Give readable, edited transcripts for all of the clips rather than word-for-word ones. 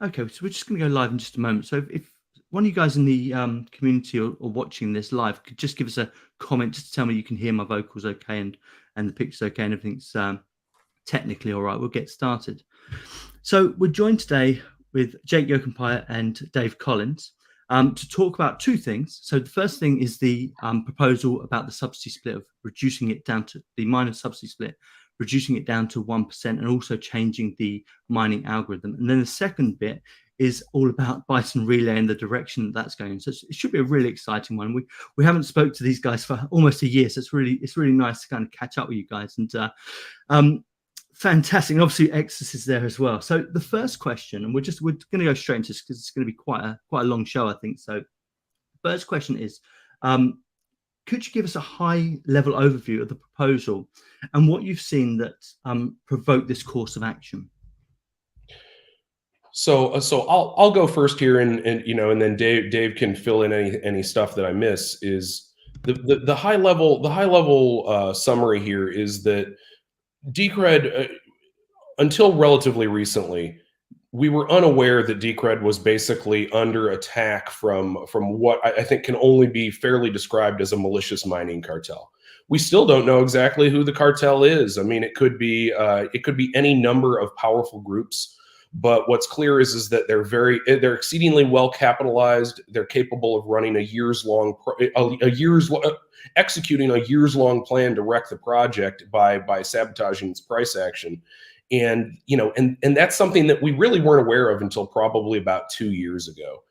Okay, so we're just going to go live in just a moment. So if one of you guys in the community or watching this live could just give us a comment just to tell me you can hear my vocals okay and the picture's okay and everything's technically all right, we'll get started. So we're joined today with Jake Yocom-Piatt and Dave Collins to talk about two things. So the first thing is the proposal about the subsidy split, of reducing it down to the minor subsidy split, reducing it down to 1%, and also changing the mining algorithm. And then the second bit is all about Bison Relay and the direction that's going. So it should be a really exciting one. We haven't spoke to these guys for almost a year, so it's really nice to kind of catch up with you guys. And fantastic. And obviously Exodus is there as well. So the first question, and we're going to go straight into this because it's going to be quite a long show, I think. So first question is, could you give us a high level overview of the proposal and what you've seen that provoked this course of action? So I'll go first here, and then Dave can fill in any stuff that I miss. Is the high level summary here is that Decred, until relatively recently, we were unaware that Decred was basically under attack from what I think can only be fairly described as a malicious mining cartel. We still don't know exactly who the cartel is. I mean, it could be any number of powerful groups. But what's clear is that they're exceedingly well capitalized. They're capable of running executing a years long plan to wreck the project by sabotaging its price action. And that's something that we really weren't aware of until probably about 2 years ago.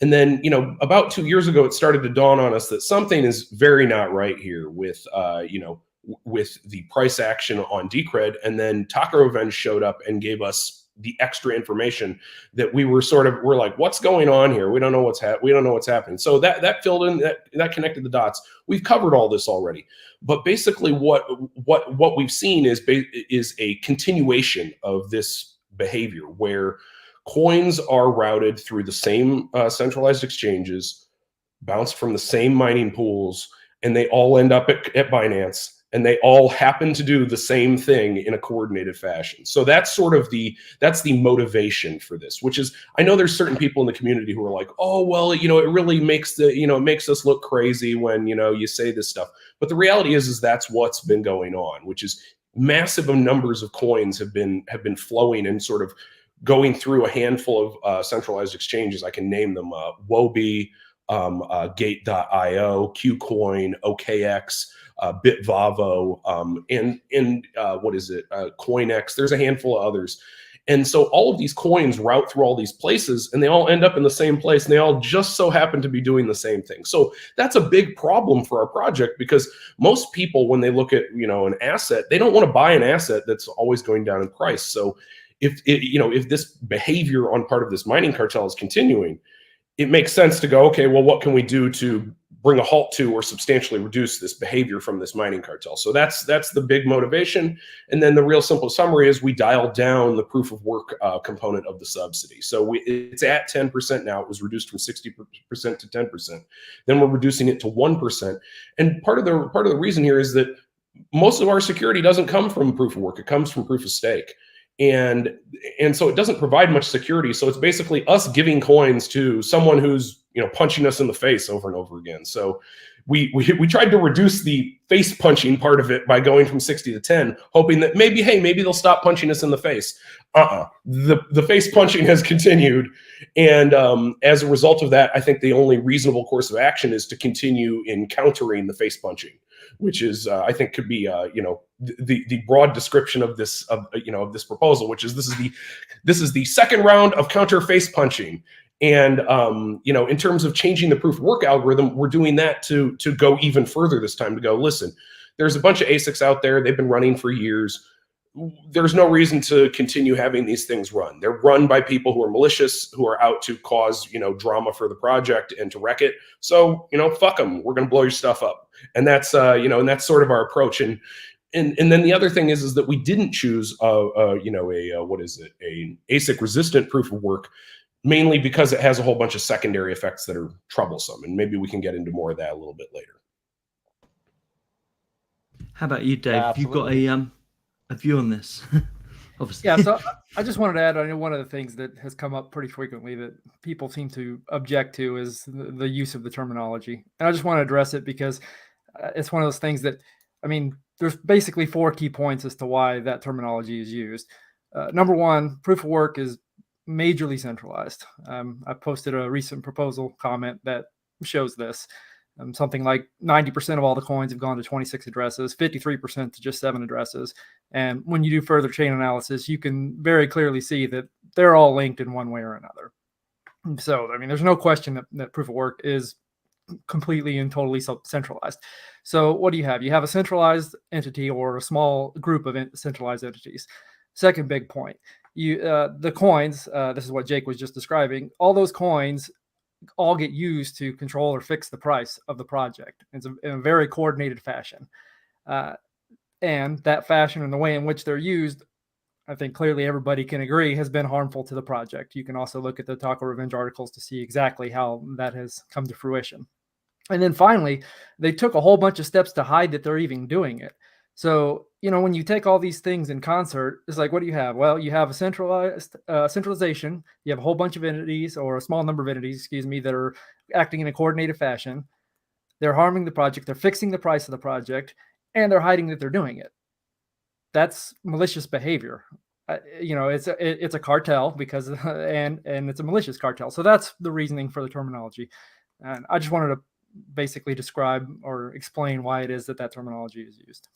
And then, about 2 years ago, it started to dawn on us that something is very not right here with the price action on Decred. And then Taco Revenge showed up and gave us the extra information that we're like, what's going on here? We don't know what's happening. So that filled in, that connected the dots. We've covered all this already, but basically what we've seen is a continuation of this behavior where coins are routed through the same centralized exchanges, bounced from the same mining pools, and they all end up at Binance. And they all happen to do the same thing in a coordinated fashion. So that's that's the motivation for this, which is, I know there's certain people in the community who are like, oh, well, it really makes it makes us look crazy when, you say this stuff. But the reality is that's what's been going on, which is massive numbers of coins have been flowing and sort of going through a handful of centralized exchanges. I can name them: Wobi, Gate.io, KuCoin, OKX, Bitvavo, and what is it? CoinX. There's a handful of others. And so all of these coins route through all these places, and they all end up in the same place, and they all just so happen to be doing the same thing. So that's a big problem for our project, because most people, when they look at an asset, they don't want to buy an asset that's always going down in price. So if this behavior on part of this mining cartel is continuing, it makes sense to go, okay, well, what can we do to bring a halt to or substantially reduce this behavior from this mining cartel? So that's the big motivation. And then the real simple summary is we dialed down the proof of work component of the subsidy. So it's at 10% now. It was reduced from 60% to 10%. Then we're reducing it to 1%. And part of the reason here is that most of our security doesn't come from proof of work. It comes from proof of stake. And so it doesn't provide much security. So it's basically us giving coins to someone who's punching us in the face over and over again. So we tried to reduce the face punching part of it by going from 60 to 10, hoping that maybe they'll stop punching us in the face. The face punching has continued, and as a result of that, I think the only reasonable course of action is to continue in countering the face punching, which is I think could be the broad description of this this proposal, which is this is the second round of counter face punching. And in terms of changing the proof of work algorithm, we're doing that to go even further this time, to go, listen, there's a bunch of ASICs out there. They've been running for years. There's no reason to continue having these things run. They're run by people who are malicious, who are out to cause, drama for the project and to wreck it. So, fuck them. We're going to blow your stuff up. And that's, and that's sort of our approach. And then the other thing is that we didn't choose an ASIC resistant proof of work, mainly because it has a whole bunch of secondary effects that are troublesome. And maybe we can get into more of that a little bit later. How about you, Dave? Have you got a view on this? obviously. Yeah, so I just wanted to add on, one of the things that has come up pretty frequently that people seem to object to is the use of the terminology. And I just want to address it because it's one of those things that, I mean, there's basically 4 key points as to why that terminology is used. Number one, proof of work is majorly centralized. I posted a recent proposal comment that shows this. Something like 90% of all the coins have gone to 26 addresses, 53% to just 7 addresses. And when you do further chain analysis, you can very clearly see that they're all linked in one way or another. So, I mean, there's no question that proof of work is completely and totally centralized. So what do you have? You have a centralized entity or a small group of centralized entities. Second big point, the coins, this is what Jake was just describing, all those coins all get used to control or fix the price of the project. It's in a very coordinated fashion. And that fashion and the way in which they're used, I think clearly everybody can agree, has been harmful to the project. You can also look at the Taco Revenge articles to see exactly how that has come to fruition. And then finally, they took a whole bunch of steps to hide that they're even doing it. So, when you take all these things in concert, it's like, what do you have? Well, you have a centralization. You have a whole bunch of entities, or a small number of entities, that are acting in a coordinated fashion. They're harming the project. They're fixing the price of the project, and they're hiding that they're doing it. That's malicious behavior. It's a cartel because, and it's a malicious cartel. So that's the reasoning for the terminology. And I just wanted to basically describe or explain why it is that terminology is used.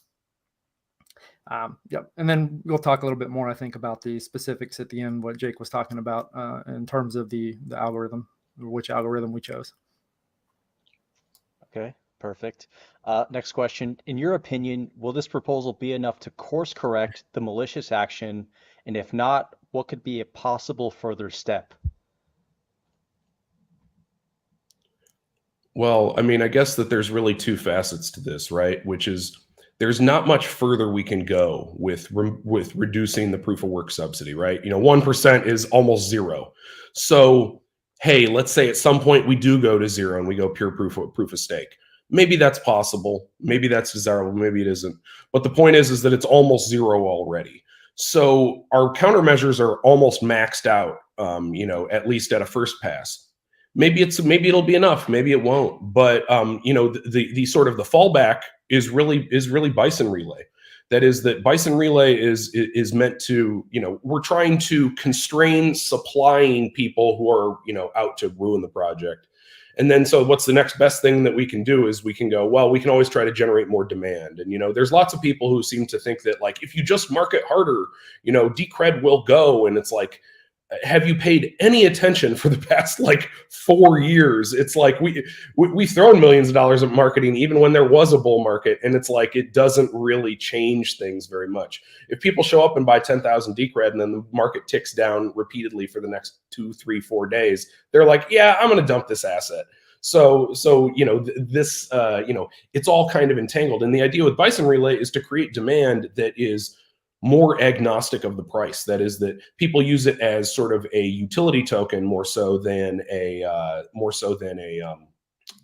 Yep. And then we'll talk a little bit more, I think, about the specifics at the end, what Jake was talking about in terms of the algorithm, or which algorithm we chose. Okay, perfect. Next question. In your opinion, will this proposal be enough to course correct the malicious action? And if not, what could be a possible further step? Well, I mean, I guess that there's really 2 facets to this, right? Which is, there's not much further we can go with reducing the proof of work subsidy, right? 1% is almost 0. So, hey, let's say at some point we do go to 0 and we go pure proof of stake. Maybe that's possible. Maybe that's desirable. Maybe it isn't. But the point is that it's almost 0 already. So our countermeasures are almost maxed out, at least at a first pass. Maybe it'll be enough. Maybe it won't. But the sort of the fallback is really Bison Relay. That is that Bison Relay is meant to, we're trying to constrain supplying people who are, out to ruin the project. And then, so what's the next best thing that we can do is we can go, well, we can always try to generate more demand. And, there's lots of people who seem to think that, like, if you just market harder, Decred will go. And it's like, have you paid any attention for the past 4 years? It's like we've thrown millions of dollars at marketing even when there was a bull market, and it's like it doesn't really change things very much. If people show up and buy 10,000 Decred and then the market ticks down repeatedly for the next 2, 3, 4 days, they're like, yeah, I'm going to dump this asset. So this it's all kind of entangled. And the idea with Bison Relay is to create demand that is more agnostic of the price. That is, that people use it as sort of a utility token more so than a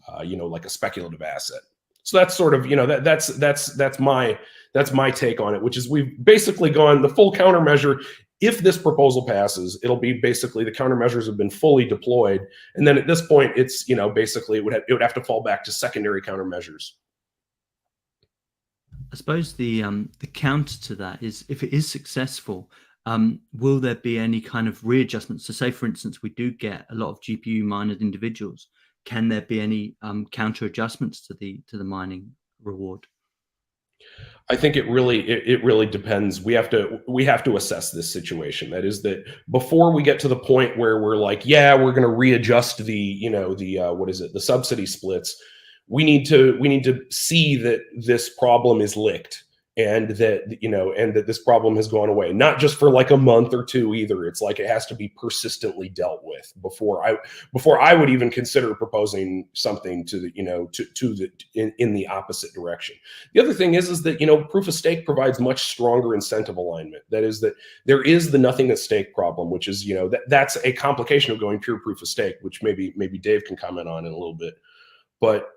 like a speculative asset. So that's sort of, that's my take on it, which is we've basically gone the full countermeasure. If this proposal passes, it'll be basically the countermeasures have been fully deployed, and then at this point, it's basically it would have to fall back to secondary countermeasures. I suppose the counter to that is, if it is successful, will there be any kind of readjustments? So say, for instance, we do get a lot of GPU mined individuals. Can there be any counter adjustments to the mining reward? I think it really depends. We have to assess this situation. That is, that before we get to the point where we're like, yeah, we're going to readjust the subsidy splits. We need to see that this problem is licked, and that this problem has gone away, not just for like a month or 2 either. It's like it has to be persistently dealt with before I would even consider proposing something in the opposite direction. The other thing is that proof of stake provides much stronger incentive alignment. That is, that there is the nothing at stake problem, which is that's a complication of going pure proof of stake, which maybe Dave can comment on in a little bit. But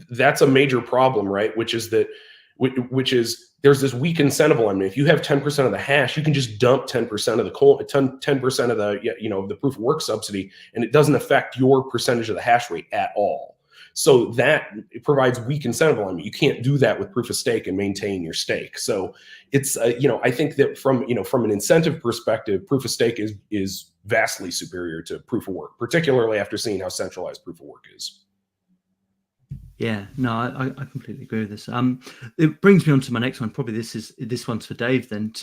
that's a major problem, right? Which is that which is there's this weak incentive alignment. If you have 10% of the hash, you can just dump 10% of the 10% of the proof of work subsidy, and it doesn't affect your percentage of the hash rate at all. So that it provides weak incentive alignment. You can't do that with proof of stake and maintain your stake. So it's I think that from an incentive perspective, proof of stake is vastly superior to proof of work, particularly after seeing how centralized proof of work is. Yeah, no, I completely agree with this. It brings me on to my next one. Probably this one's for Dave then.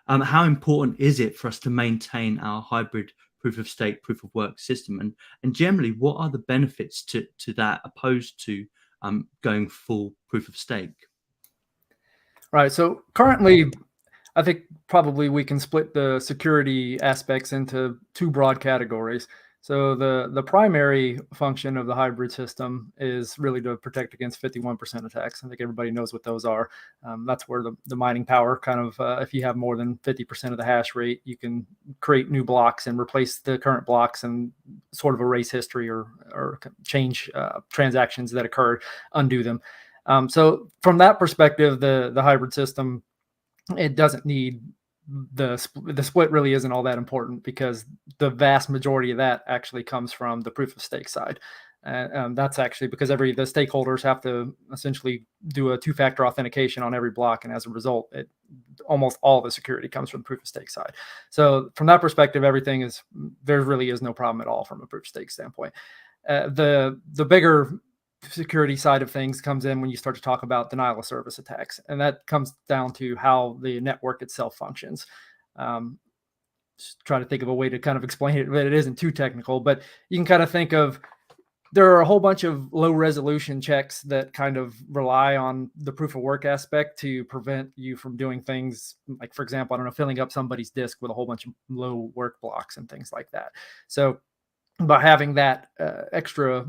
How important is it for us to maintain our hybrid proof of stake, proof of work system, and generally, what are the benefits to that opposed to going full proof of stake? Right. So currently, I think probably we can split the security aspects into two broad categories. So the primary function of the hybrid system is really to protect against 51% attacks. I think everybody knows what those are. That's where the mining power kind of, if you have more than 50% of the hash rate, you can create new blocks and replace the current blocks and sort of erase history or change transactions that occurred, undo them. So from that perspective, the hybrid system, it doesn't need the split really isn't all that important because the vast majority of that actually comes from the proof of stake side. That's actually because the stakeholders have to essentially do a two-factor authentication on every block. And as a result, almost all the security comes from the proof of stake side. So from that perspective, there really is no problem at all from a proof of stake standpoint. The bigger security side of things comes in when you start to talk about denial of service attacks. And that comes down to how the network itself functions. Just try to think of a way to kind of explain it, but it isn't too technical, but you can kind of think of, there are a whole bunch of low resolution checks that kind of rely on the proof of work aspect to prevent you from doing things like, for example, I don't know, filling up somebody's disk with a whole bunch of low work blocks and things like that. So by having that extra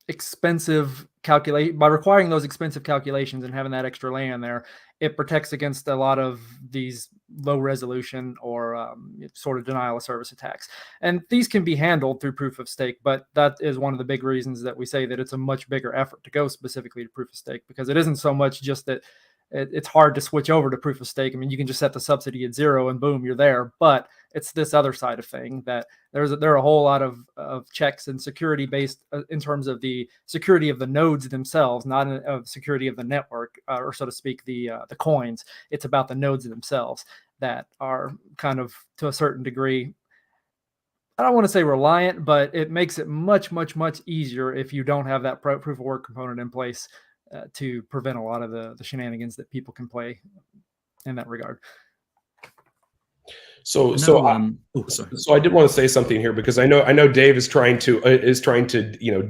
expensive by requiring those expensive calculations and having that extra layer in there, it protects against a lot of these low resolution or sort of denial of service attacks. And these can be handled through proof of stake, but that is one of the big reasons that we say that it's a much bigger effort to go specifically to proof of stake, because it isn't so much just that it's hard to switch over to proof of stake. I mean, you can just set the subsidy at 0 and boom, you're there. But it's this other side of thing that there are a whole lot of checks and security based in terms of the security of the nodes themselves, not of security of the network, or so to speak, the coins. It's about the nodes themselves that are kind of, to a certain degree, I don't want to say reliant, but it makes it much, much, much easier if you don't have that proof of work component in place to prevent a lot of the shenanigans that people can play in that regard. So I did want to say something here, because I know Dave is trying to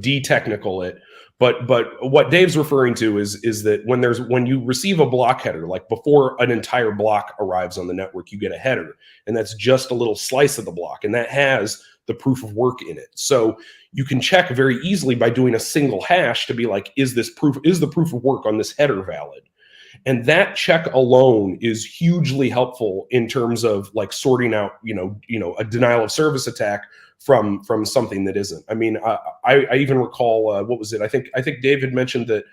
de-technical it, but what Dave's referring to is that when you receive a block header, like before an entire block arrives on the network, you get a header, and that's just a little slice of the block, and that has the proof of work in it. So you can check very easily by doing a single hash to be like, is the proof of work on this header valid? And that check alone is hugely helpful in terms of like sorting out, a denial of service attack from something that isn't. I mean, I even recall, what was it? I think David mentioned that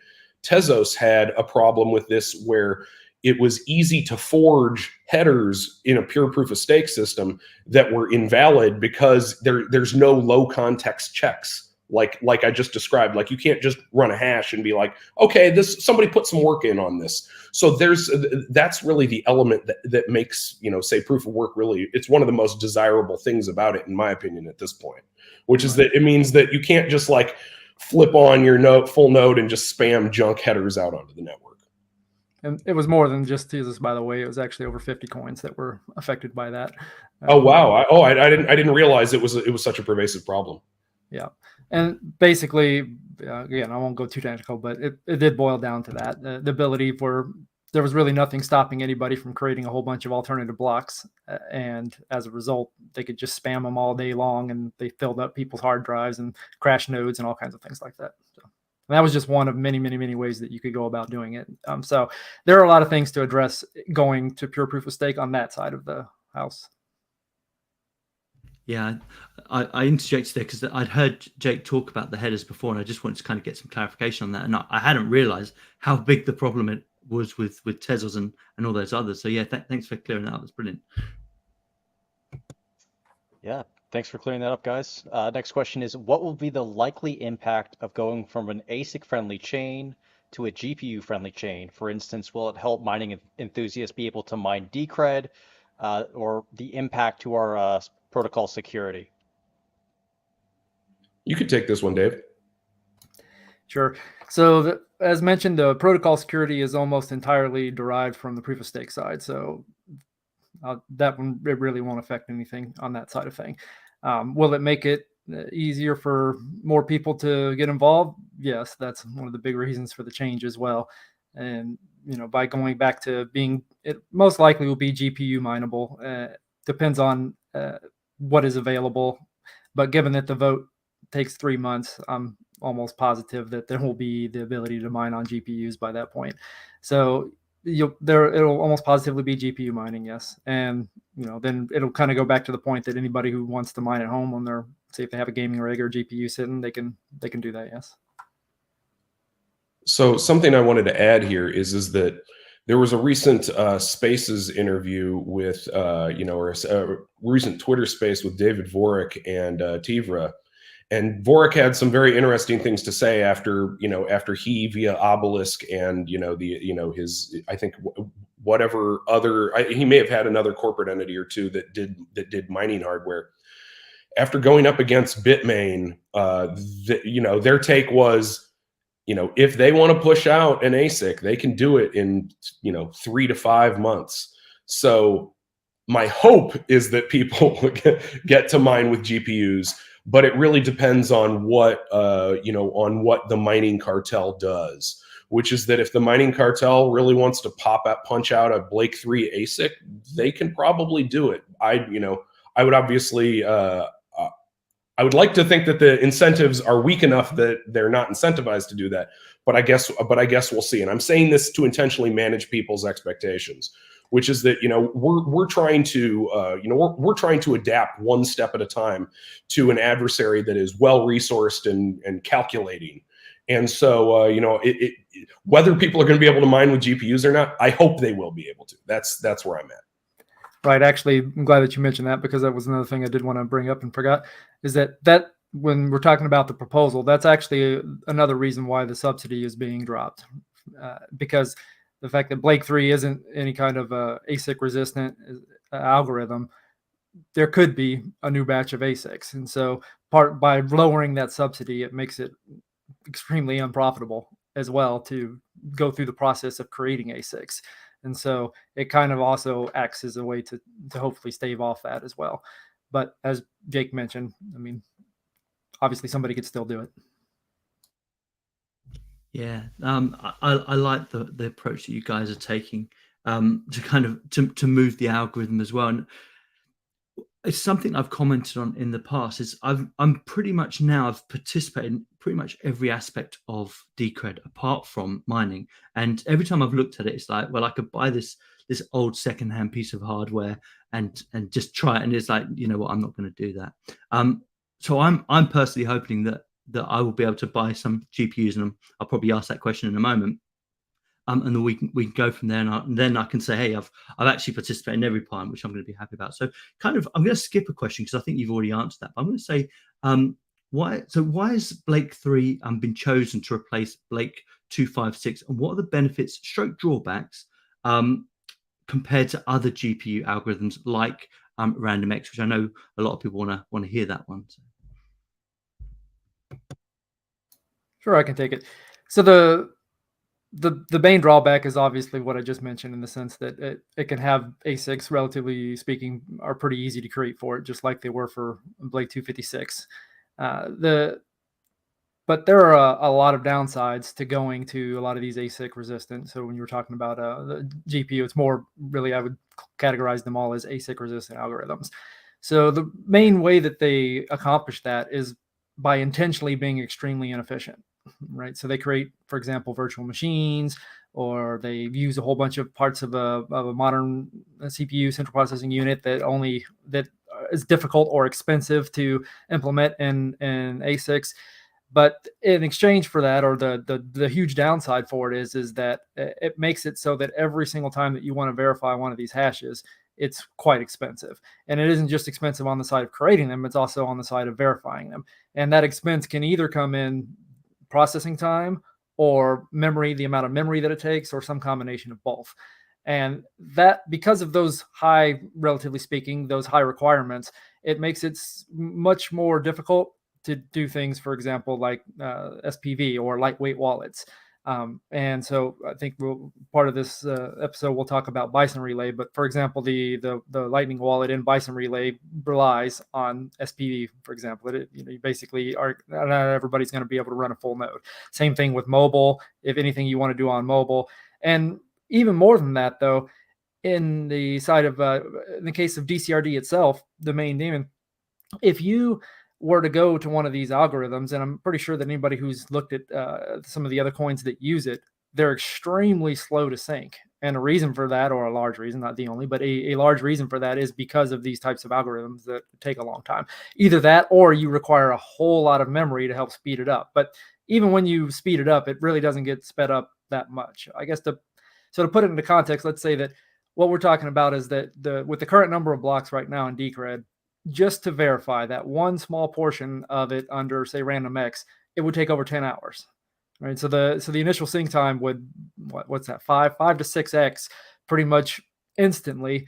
Tezos had a problem with this, where it was easy to forge headers in a pure proof of stake system that were invalid because there's no low context checks. Like I just described, like you can't just run a hash and be like, okay, somebody put some work in on this. So that's really the element that makes, say, proof of work really, it's one of the most desirable things about it, in my opinion, at this point, which is that it means that you can't just like flip on your full node and just spam junk headers out onto the network. And it was more than just Tezos, by the way. It was actually over 50 coins that were affected by that. Oh wow! I didn't realize it was such a pervasive problem. Yeah, and basically, again, I won't go too technical, but it did boil down to that the ability for there was really nothing stopping anybody from creating a whole bunch of alternative blocks, and as a result, they could just spam them all day long, and they filled up people's hard drives and crashed nodes and all kinds of things like that. So. And that was just one of many, many, many ways that you could go about doing it. So there are a lot of things to address going to pure proof of stake on that side of the house. Yeah, I interjected there because I'd heard Jake talk about the headers before, and I just wanted to kind of get some clarification on that. And I hadn't realized how big the problem was with Tezos and all those others. So yeah, thanks for clearing that up. That's brilliant. Yeah, thanks for clearing that up, guys. Next question is, what will be the likely impact of going from an ASIC-friendly chain to a GPU-friendly chain? For instance, will it help mining enthusiasts be able to mine Decred, or the impact to our protocol security? You could take this one, Dave. Sure. So as mentioned, the protocol security is almost entirely derived from the proof of stake side. So that one, it really won't affect anything on that side of thing. Will it make it easier for more people to get involved? Yes, that's one of the big reasons for the change as well. And, by going back to being, it most likely will be GPU mineable. Depends on what is available. But given that the vote takes 3 months, I'm almost positive that there will be the ability to mine on GPUs by that point. So it'll almost positively be GPU mining, yes. And then it'll kind of go back to the point that anybody who wants to mine at home on their, say if they have a gaming rig or GPU sitting, they can do that, yes. So something I wanted to add here is that there was a recent Spaces interview with or a recent Twitter space with David Vorik and Tivra. And Vorik had some very interesting things to say after he via Obelisk and his, I think, whatever other, he may have had another corporate entity or two that did mining hardware. After going up against Bitmain, their take was, if they want to push out an ASIC, they can do it in 3 to 5 months. So my hope is that people get to mine with GPUs. But it really depends on what the mining cartel does, which is that if the mining cartel really wants to punch out a Blake 3 ASIC, they can probably do it. I would obviously, I would like to think that the incentives are weak enough that they're not incentivized to do that. But I guess we'll see. And I'm saying this to intentionally manage people's expectations, which is that we're trying to adapt one step at a time to an adversary that is well resourced and calculating. And so whether people are going to be able to mine with GPUs or not, I hope they will be able to. That's where I'm at. Right. Actually, I'm glad that you mentioned that, because that was another thing I did want to bring up and forgot, is that when we're talking about the proposal, that's actually another reason why the subsidy is being dropped, because the fact that Blake 3 isn't any kind of ASIC resistant algorithm, there could be a new batch of ASICs. And so by lowering that subsidy, it makes it extremely unprofitable as well to go through the process of creating ASICs. And so it kind of also acts as a way to hopefully stave off that as well. But as Jake mentioned, I mean, obviously somebody could still do it. Yeah, I like the approach that you guys are taking to kind of to move the algorithm as well. And it's something I've commented on in the past. Is I'm pretty much now, I've participated in pretty much every aspect of Decred apart from mining. And every time I've looked at it, it's like, well, I could buy this old secondhand piece of hardware and just try it. And it's like, you know what, I'm not going to do that. So I'm personally hoping that I will be able to buy some GPUs, and I'll probably ask that question in a moment. And then we can go from there, and then I can say, hey, I've actually participated in every part, which I'm going to be happy about. So I'm going to skip a question because I think you've already answered that. But I'm going to say, why has Blake 3 been chosen to replace Blake 256, and what are the benefits, stroke drawbacks, compared to other GPU algorithms like RandomX, which I know a lot of people want to hear that one. So. Sure, I can take it. So the main drawback is obviously what I just mentioned, in the sense that it can have ASICs, relatively speaking, are pretty easy to create for it, just like they were for Blake 256. But there are a lot of downsides to going to a lot of these ASIC resistant. So when you were talking about the GPU, it's more really, I would categorize them all as ASIC resistant algorithms. So the main way that they accomplish that is by intentionally being extremely inefficient, right? So they create, for example, virtual machines, or they use a whole bunch of parts of a modern CPU, central processing unit, that is difficult or expensive to implement in ASICs. But in exchange for that, or the huge downside for it is that it makes it so that every single time that you want to verify one of these hashes, it's quite expensive. And it isn't just expensive on the side of creating them, it's also on the side of verifying them. And that expense can either come in processing time or memory, the amount of memory that it takes, or some combination of both. And that, because of those high, relatively speaking, those high requirements, it makes it much more difficult to do things, for example, like SPV or lightweight wallets. And so I think part of this episode, we'll talk about Bison Relay. But for example, the Lightning wallet in Bison Relay relies on SPV, for example. You basically not everybody's going to be able to run a full node. Same thing with mobile, if anything you want to do on mobile. And even more than that, though, in the side of in the case of DCRD itself, the main daemon, if you were to go to one of these algorithms, and I'm pretty sure that anybody who's looked at some of the other coins that use it, they're extremely slow to sync. And a reason for that, or a large reason, not the only, but a large reason for that is because of these types of algorithms that take a long time. Either that, or you require a whole lot of memory to help speed it up. But even when you speed it up, it really doesn't get sped up that much. I guess to put it into context, let's say that what we're talking about is that with the current number of blocks right now in Decred, just to verify that one small portion of it under, say, RandomX, it would take over 10 hours, right? So the initial sync time would, what's that, 5 to 6x pretty much instantly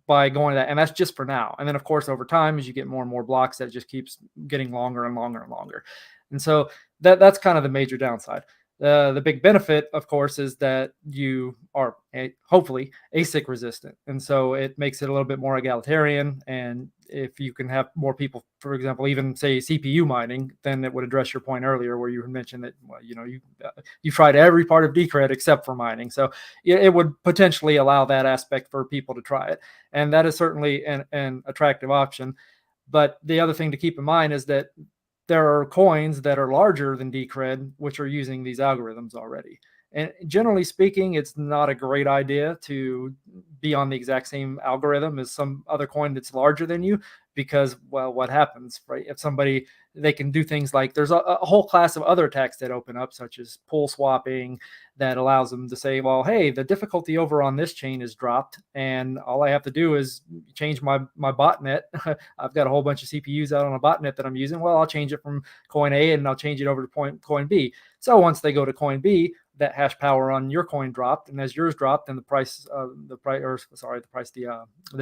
by going to that. And that's just for now. And then, of course, over time, as you get more and more blocks, that just keeps getting longer and longer and longer. And so that's kind of the major downside. The big benefit, of course, is that you are hopefully ASIC resistant. And so it makes it a little bit more egalitarian. And if you can have more people, for example, even say CPU mining, then it would address your point earlier where you mentioned that, well, you tried every part of Decred except for mining. So it would potentially allow that aspect for people to try it. And that is certainly an attractive option. But the other thing to keep in mind is that there are coins that are larger than Decred, which are using these algorithms already. And generally speaking, it's not a great idea to be on the exact same algorithm as some other coin that's larger than you, because, well, what happens, right? If somebody, they can do things like, there's a whole class of other attacks that open up, such as pool swapping, that allows them to say, well, hey, the difficulty over on this chain is dropped, and all I have to do is change my botnet. I've got a whole bunch of CPUs out on a botnet that I'm using. Well, I'll change it from coin A and I'll change it over to coin B. So once they go to coin B, that hash power on your coin dropped, and as yours dropped, then the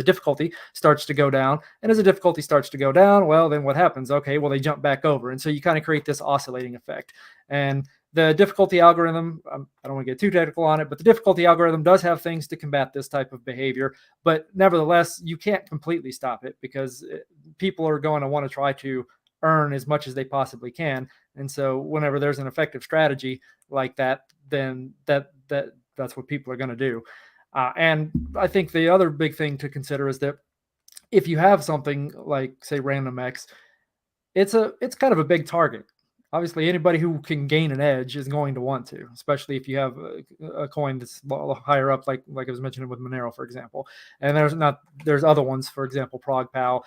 difficulty starts to go down. And as the difficulty starts to go down, well, then what happens? Okay, well, they jump back over, and so you kind of create this oscillating effect. And the difficulty algorithm, I don't want to get too technical on it, but the difficulty algorithm does have things to combat this type of behavior. But nevertheless, you can't completely stop it, because people are going to want to try to earn as much as they possibly can. And so whenever there's an effective strategy like that, then that's what people are going to do. And I think the other big thing to consider is that if you have something like, say, RandomX, it's kind of a big target. Obviously, anybody who can gain an edge is going to want to, especially if you have a coin that's higher up, like I was mentioning with Monero, for example. And there's other ones, for example, ProgPal.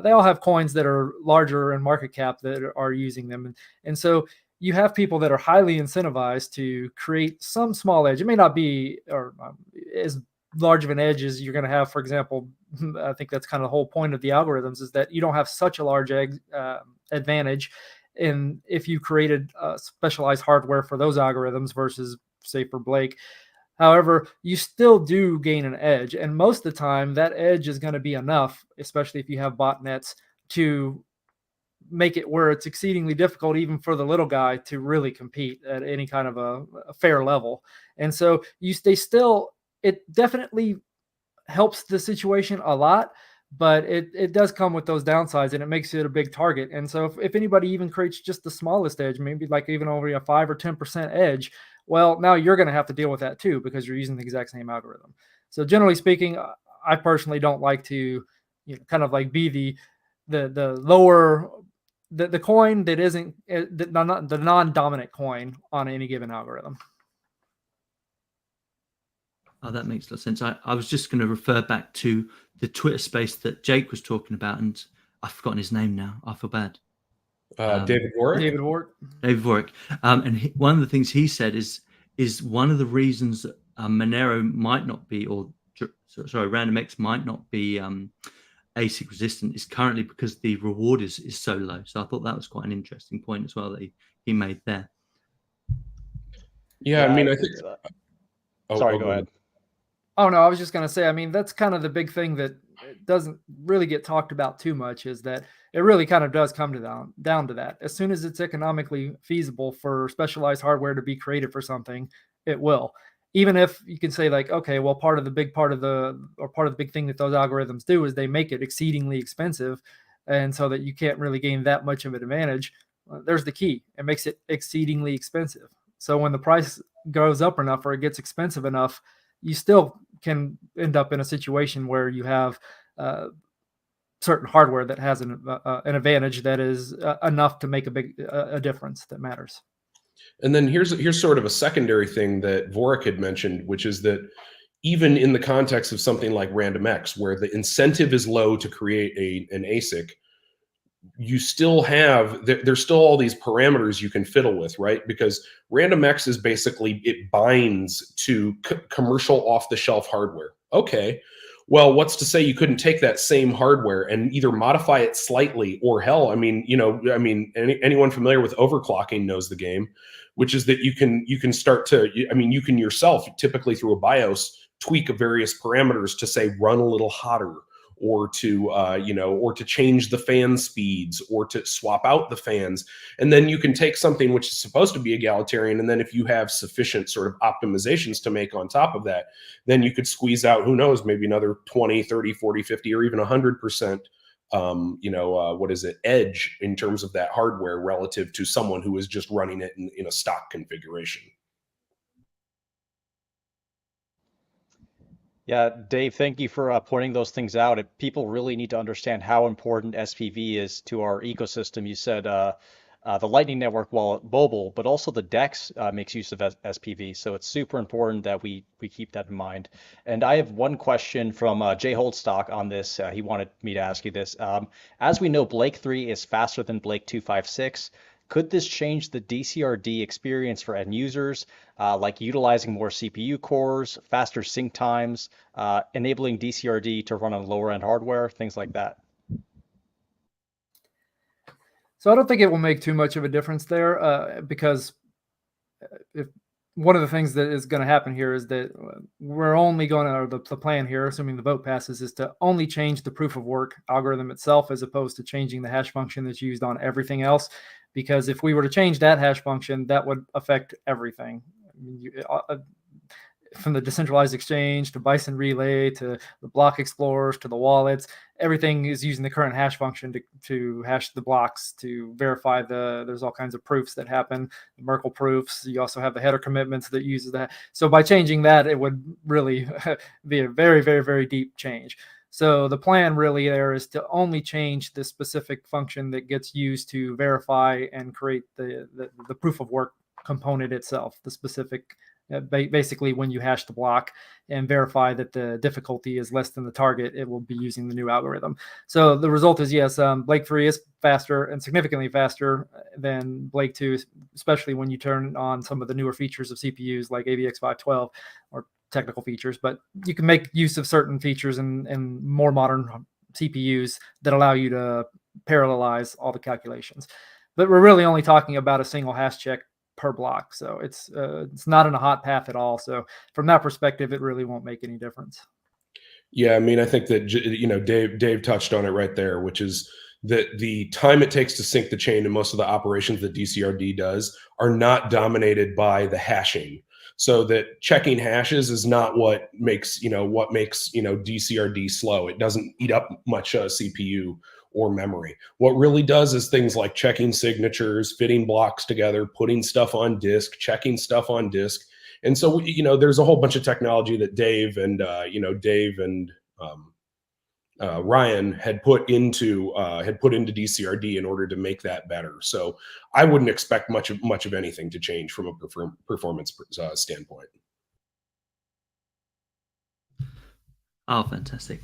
They all have coins that are larger in market cap that are using them. And so you have people that are highly incentivized to create some small edge. It may not be as large of an edge as you're going to have, for example. I think that's kind of the whole point of the algorithms, is that you don't have such a large advantage if you created specialized hardware for those algorithms versus, say, for Blake. However, you still do gain an edge, and most of the time that edge is going to be enough, especially if you have botnets, to make it where it's exceedingly difficult even for the little guy to really compete at any kind of a fair level. And so it definitely helps the situation a lot, but it does come with those downsides, and it makes it a big target. And so if anybody even creates just the smallest edge, maybe like even over a 5 or 10% edge, well, now you're going to have to deal with that too, because you're using the exact same algorithm. So generally speaking, I personally don't like to kind of like be the lower, the coin that isn't the non-dominant coin on any given algorithm. Oh, that makes a lot of sense. I was just going to refer back to the Twitter space that Jake was talking about, and I've forgotten his name now. I feel bad. David Warwick. David Ward. David Warwick. And one of the things he said is one of the reasons Monero might not be, or sorry, RandomX might not be ASIC resistant is currently because the reward is so low. So I thought that was quite an interesting point as well that he made there. Yeah, I mean, I think. Sorry, go ahead. Oh, no, I was just going to say, I mean, that's kind of the big thing that doesn't really get talked about too much, is that it really kind of does come down to that. As soon as it's economically feasible for specialized hardware to be created for something, it will. Even if you can say like, okay, well, part of the big thing that those algorithms do is they make it exceedingly expensive. And so that you can't really gain that much of an advantage. There's the key. It makes it exceedingly expensive. So when the price goes up enough or it gets expensive enough, you still can end up in a situation where you have certain hardware that has an advantage that is enough to make a difference that matters. And then here's sort of a secondary thing that Vorik had mentioned, which is that even in the context of something like RandomX, where the incentive is low to create an ASIC, you still have, there's still all these parameters you can fiddle with, right? Because RandomX is basically, it binds to commercial off-the-shelf hardware. Okay, well, what's to say you couldn't take that same hardware and either modify it slightly, or hell, I mean, anyone familiar with overclocking knows the game, which is that you can start to, you can yourself, typically through a BIOS, tweak various parameters to say run a little hotter, or to change the fan speeds, or to swap out the fans. And then you can take something which is supposed to be egalitarian, and then if you have sufficient sort of optimizations to make on top of that, then you could squeeze out, who knows, maybe another 20, 30, 40, 50, or even 100%, edge in terms of that hardware relative to someone who is just running it in a stock configuration. Yeah, Dave, thank you for pointing those things out. People really need to understand how important SPV is to our ecosystem. You said the Lightning Network wallet mobile, but also the DEX makes use of SPV. So it's super important that we keep that in mind. And I have one question from Jay Holdstock on this. He wanted me to ask you this. As we know, Blake 3 is faster than Blake 256. Could this change the dcrd experience for end users, like utilizing more CPU cores, faster sync times, enabling dcrd to run on lower end hardware, things like that? So I don't think it will make too much of a difference there, because if one of the things that is going to happen here is that we're only going to, or the plan here, assuming the vote passes, is to only change the proof of work algorithm itself, as opposed to changing the hash function that's used on everything else. Because if we were to change that hash function, that would affect everything. I mean, from the decentralized exchange to Bison Relay to the block explorers to the wallets, everything is using the current hash function to hash the blocks, to verify there's all kinds of proofs that happen, the Merkle proofs. You also have the header commitments that uses that. So by changing that, it would really be a very, very, very deep change. So the plan really there is to only change the specific function that gets used to verify and create the proof of work component itself, the specific, basically when you hash the block and verify that the difficulty is less than the target, it will be using the new algorithm. So the result is, yes, Blake 3 is faster and significantly faster than Blake 2, especially when you turn on some of the newer features of CPUs like AVX512, or technical features, but you can make use of certain features in more modern CPUs that allow you to parallelize all the calculations. But we're really only talking about a single hash check per block, so it's not in a hot path at all. So from that perspective, it really won't make any difference. Yeah, I mean, I think that Dave touched on it right there, which is that the time it takes to sync the chain and most of the operations that dcrd does are not dominated by the hashing. So that checking hashes is not what makes dcrd slow. It doesn't eat up much CPU or memory. What really does is things like checking signatures, fitting blocks together, putting stuff on disk, checking stuff on disk. And so, there's a whole bunch of technology that Dave and Ryan had put into dcrd in order to make that better. So I wouldn't expect much of anything to change from a performance standpoint. Oh, fantastic.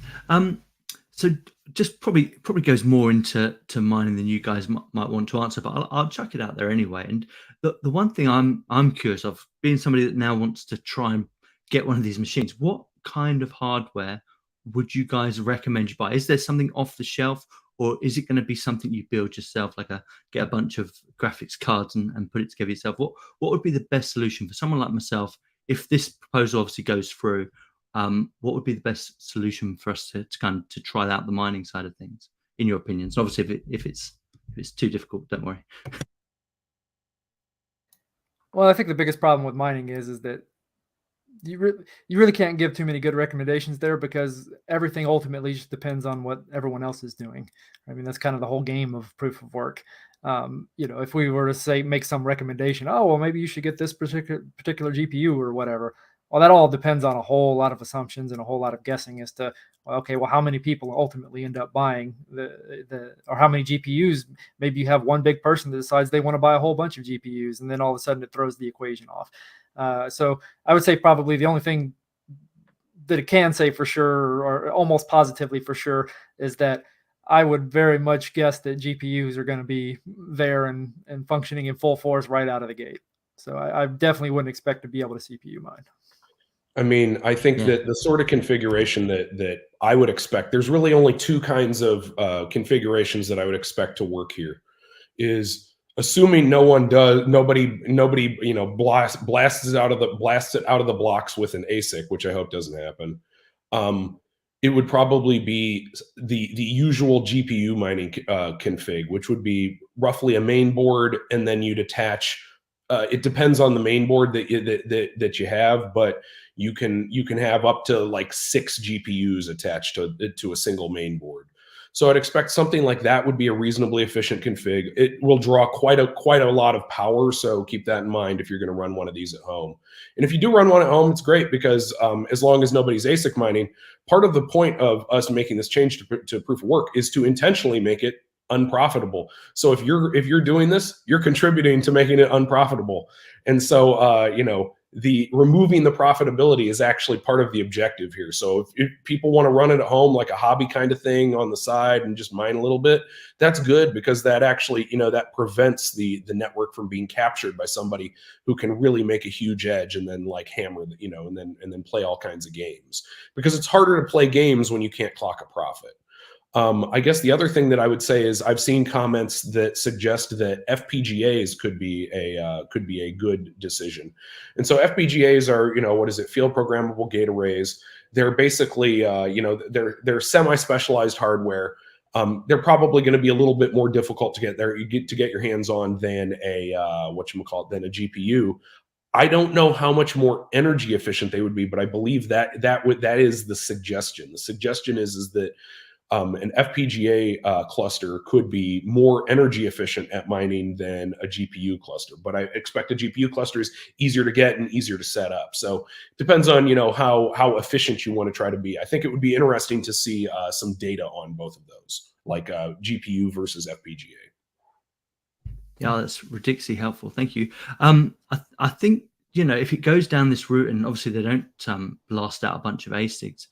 So just probably goes more into mining than you guys might want to answer, but I'll chuck it out there anyway. And the one thing I'm curious of, being somebody that now wants to try and get one of these machines, what kind of hardware would you guys recommend you buy? Is there something off the shelf, or is it going to be something you build yourself, like get a bunch of graphics cards and put it together yourself? What would be the best solution for someone like myself if this proposal obviously goes through? What would be the best solution for us to try out the mining side of things, in your opinions? Obviously, if it's too difficult, don't worry. Well, I think the biggest problem with mining is that you really can't give too many good recommendations there, because everything ultimately just depends on what everyone else is doing. I mean, that's kind of the whole game of proof of work. If we were to make some recommendation, oh, well, maybe you should get this particular GPU or whatever. Well, that all depends on a whole lot of assumptions and a whole lot of guessing as to, well, okay, well, how many people ultimately end up buying or how many GPUs? Maybe you have one big person that decides they want to buy a whole bunch of GPUs, and then all of a sudden it throws the equation off. So I would say probably the only thing that it can say for sure, or almost positively for sure, is that I would very much guess that GPUs are going to be there and functioning in full force right out of the gate. So I definitely wouldn't expect to be able to CPU mine. I mean, I think that the sort of configuration that I would expect, there's really only two kinds of configurations that I would expect to work here. Is assuming nobody blasts it out of the blocks with an ASIC, which I hope doesn't happen. It would probably be the usual GPU mining config, which would be roughly a main board, and then you'd attach. It depends on the main board that you have, but you can have up to like 6 GPUs attached to a single main board. So I'd expect something like that would be a reasonably efficient config. It will draw quite a lot of power, so keep that in mind if you're going to run one of these at home. And if you do run one at home, it's great, because as long as nobody's ASIC mining, part of the point of us making this change to proof of work is to intentionally make it unprofitable. So if you're doing this, you're contributing to making it unprofitable. And so the removing the profitability is actually part of the objective here. So if people want to run it at home like a hobby kind of thing on the side and just mine a little bit, that's good, because that actually, that prevents the network from being captured by somebody who can really make a huge edge and then like hammer, and then play all kinds of games, because it's harder to play games when you can't clock a profit. I guess the other thing that I would say is I've seen comments that suggest that FPGAs could be a good decision. And so FPGAs are, field programmable gate arrays. They're basically, they're semi-specialized hardware. They're probably going to be a little bit more difficult to get your hands on than a GPU. I don't know how much more energy efficient they would be, but I believe that is the suggestion. The suggestion is that an FPGA cluster could be more energy efficient at mining than a GPU cluster, but I expect a GPU cluster is easier to get and easier to set up. So it depends on how efficient you want to try to be. I think it would be interesting to see some data on both of those, like GPU versus FPGA. Yeah, that's ridiculously helpful. Thank you. I think if it goes down this route, and obviously they don't blast out a bunch of ASICs.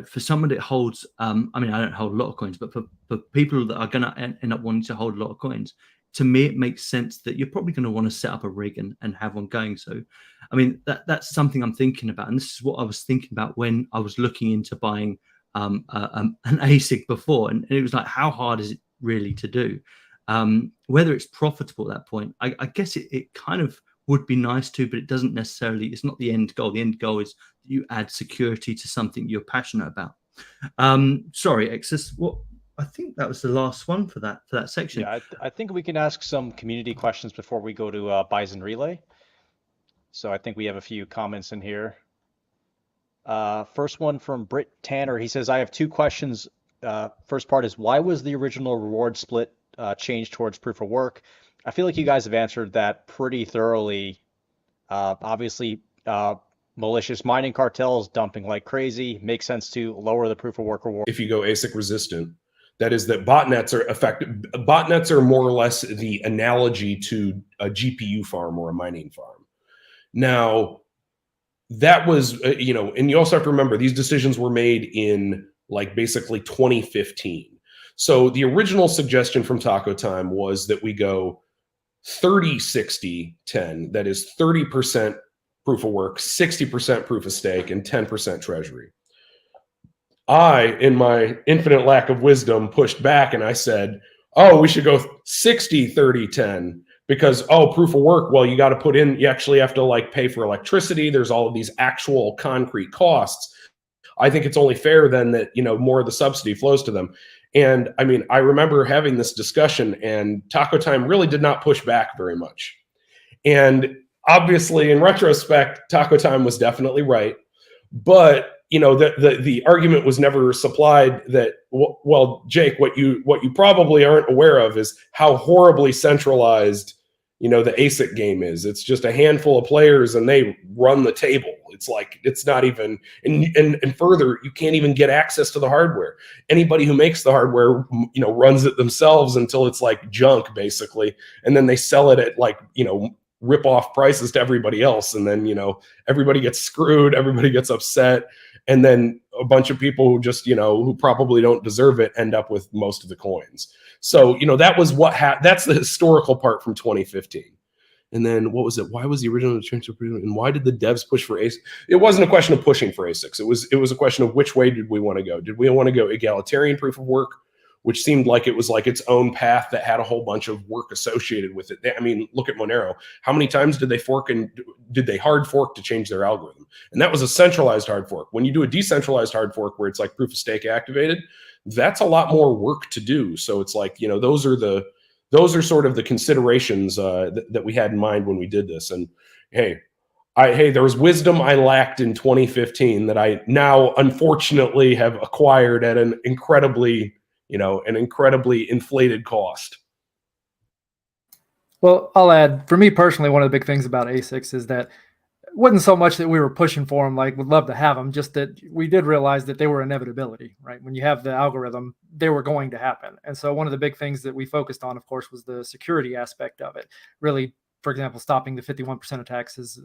For someone that holds, I don't hold a lot of coins, but for people that are going to end up wanting to hold a lot of coins, to me, it makes sense that you're probably going to want to set up a rig and have one going. So, that's something I'm thinking about. And this is what I was thinking about when I was looking into buying an ASIC before. And it was like, how hard is it really to do? Whether it's profitable at that point, I guess it kind of would be nice to, but it doesn't necessarily, it's not the end goal. The end goal is you add security to something you're passionate about. Sorry, Exus, I think that was the last one for that section. Yeah, I think we can ask some community questions before we go to Bison Relay. So I think we have a few comments in here. First one from Britt Tanner. He says, I have 2 questions. First part is, why was the original reward split changed towards proof of work? I feel like you guys have answered that pretty thoroughly. Obviously, malicious mining cartels dumping like crazy. Makes sense to lower the proof of work reward. If you go ASIC resistant, that is that botnets are effective. Botnets are more or less the analogy to a GPU farm or a mining farm. Now, that was, and you also have to remember these decisions were made in like basically 2015. So the original suggestion from Taco Time was that we go 30, 60, 10. That is 30% proof of work, 60% proof of stake, and 10% treasury. I, in my infinite lack of wisdom, pushed back and I said, oh, we should go 60, 30, 10. Because, oh, proof of work, well, you got to put in, you actually have to like pay for electricity. There's all of these actual concrete costs. I think it's only fair then that, you know, more of the subsidy flows to them. And I mean, I remember having this discussion and Taco Time really did not push back very much. And obviously, in retrospect, Taco Time was definitely right. But, you know, the argument was never supplied that, well, Jake, what you probably aren't aware of is how horribly centralized, you know, the ASIC game is. It's just a handful of players and they run the table. It's like, it's not even, and further, you can't even get access to the hardware. Anybody who makes the hardware, you know, runs it themselves until it's like junk, basically. And then they sell it at like, you know, rip off prices to everybody else. And then, you know, everybody gets screwed, everybody gets upset. And then a bunch of people who just, you know, who probably don't deserve it end up with most of the coins. So, you know, that was what that's the historical part from 2015. And then what was it? Why was the original transfer and why did the devs push for ASICs? It wasn't a question of pushing for ASICs. It was a question of which way did we want to go? Did we want to go egalitarian proof of work, which seemed like it was like its own path that had a whole bunch of work associated with it? I mean, look at Monero. How many times did they fork and did they hard fork to change their algorithm? And that was a centralized hard fork. When you do a decentralized hard fork where it's like proof of stake activated, that's a lot more work to do. So it's like, you know, those are sort of the considerations that we had in mind when we did this. And hey, there was wisdom I lacked in 2015 that I now unfortunately have acquired at an incredibly inflated cost. Well, I'll add, for me personally, one of the big things about ASICs is that it wasn't so much that we were pushing for them, like would love to have them, just that we did realize that they were inevitability, right? When you have the algorithm, they were going to happen. And so one of the big things that we focused on, of course, was the security aspect of it. Really, for example, stopping the 51% attacks is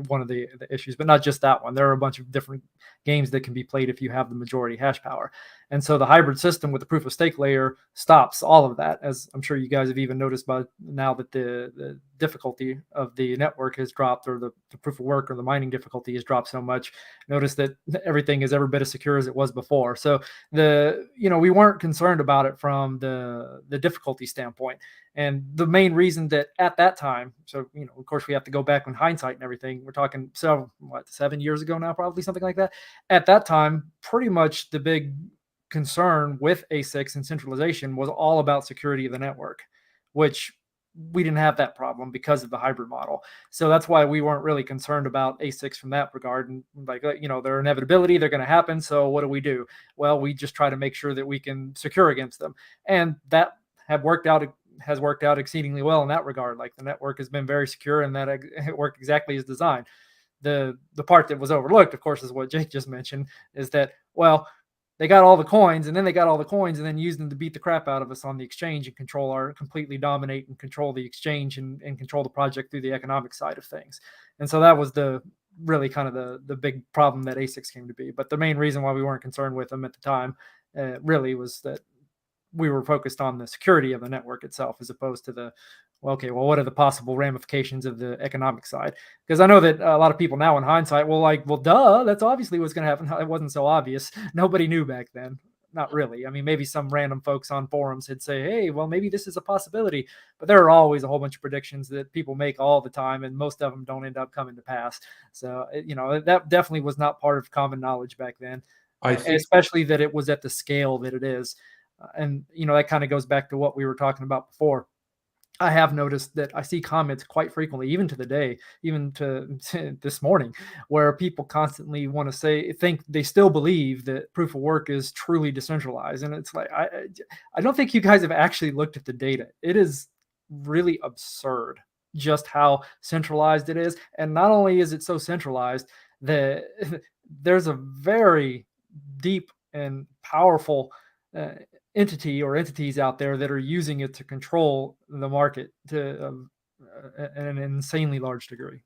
one of the issues, but not just that one. There are a bunch of different games that can be played if you have the majority hash power. And so the hybrid system with the proof of stake layer stops all of that, as I'm sure you guys have even noticed by now that the difficulty of the network has dropped, or the proof of work or the mining difficulty has dropped so much. Notice that everything is every bit as secure as it was before. So we weren't concerned about it from the difficulty standpoint. And the main reason that at that time, so, you know, of course we have to go back in hindsight and everything. We're talking 7 years ago now, probably something like that. At that time, pretty much the big concern with ASICs and centralization was all about security of the network, which we didn't have that problem because of the hybrid model. So that's why we weren't really concerned about ASICs from that regard. And like, you know, their inevitability, they're going to happen. So what do? Well, we just try to make sure that we can secure against them. And that has worked out exceedingly well in that regard. Like, the network has been very secure, and that it worked exactly as designed. The part that was overlooked, of course, is what Jake just mentioned, is that, well, they got all the coins, and then used them to beat the crap out of us on the exchange and completely dominate and control the exchange and control the project through the economic side of things. And so that was really kind of the big problem that ASICs came to be. But the main reason why we weren't concerned with them at the time really was that we were focused on the security of the network itself, as opposed to what are the possible ramifications of the economic side? Because I know that a lot of people now in hindsight duh, that's obviously what's going to happen. It wasn't so obvious. Nobody knew back then. Not really. I mean, maybe some random folks on forums would say, hey, well, maybe this is a possibility. But there are always a whole bunch of predictions that people make all the time, and most of them don't end up coming to pass. So, you know, that definitely was not part of common knowledge back then, especially that it was at the scale that it is. And, you know, that kind of goes back to what we were talking about before. I have noticed that I see comments quite frequently, even to this morning, where people constantly want to think they still believe that proof of work is truly decentralized. And it's like, I don't think you guys have actually looked at the data. It is really absurd just how centralized it is. And not only is it so centralized, that there's a very deep and powerful entity or entities out there that are using it to control the market to an insanely large degree.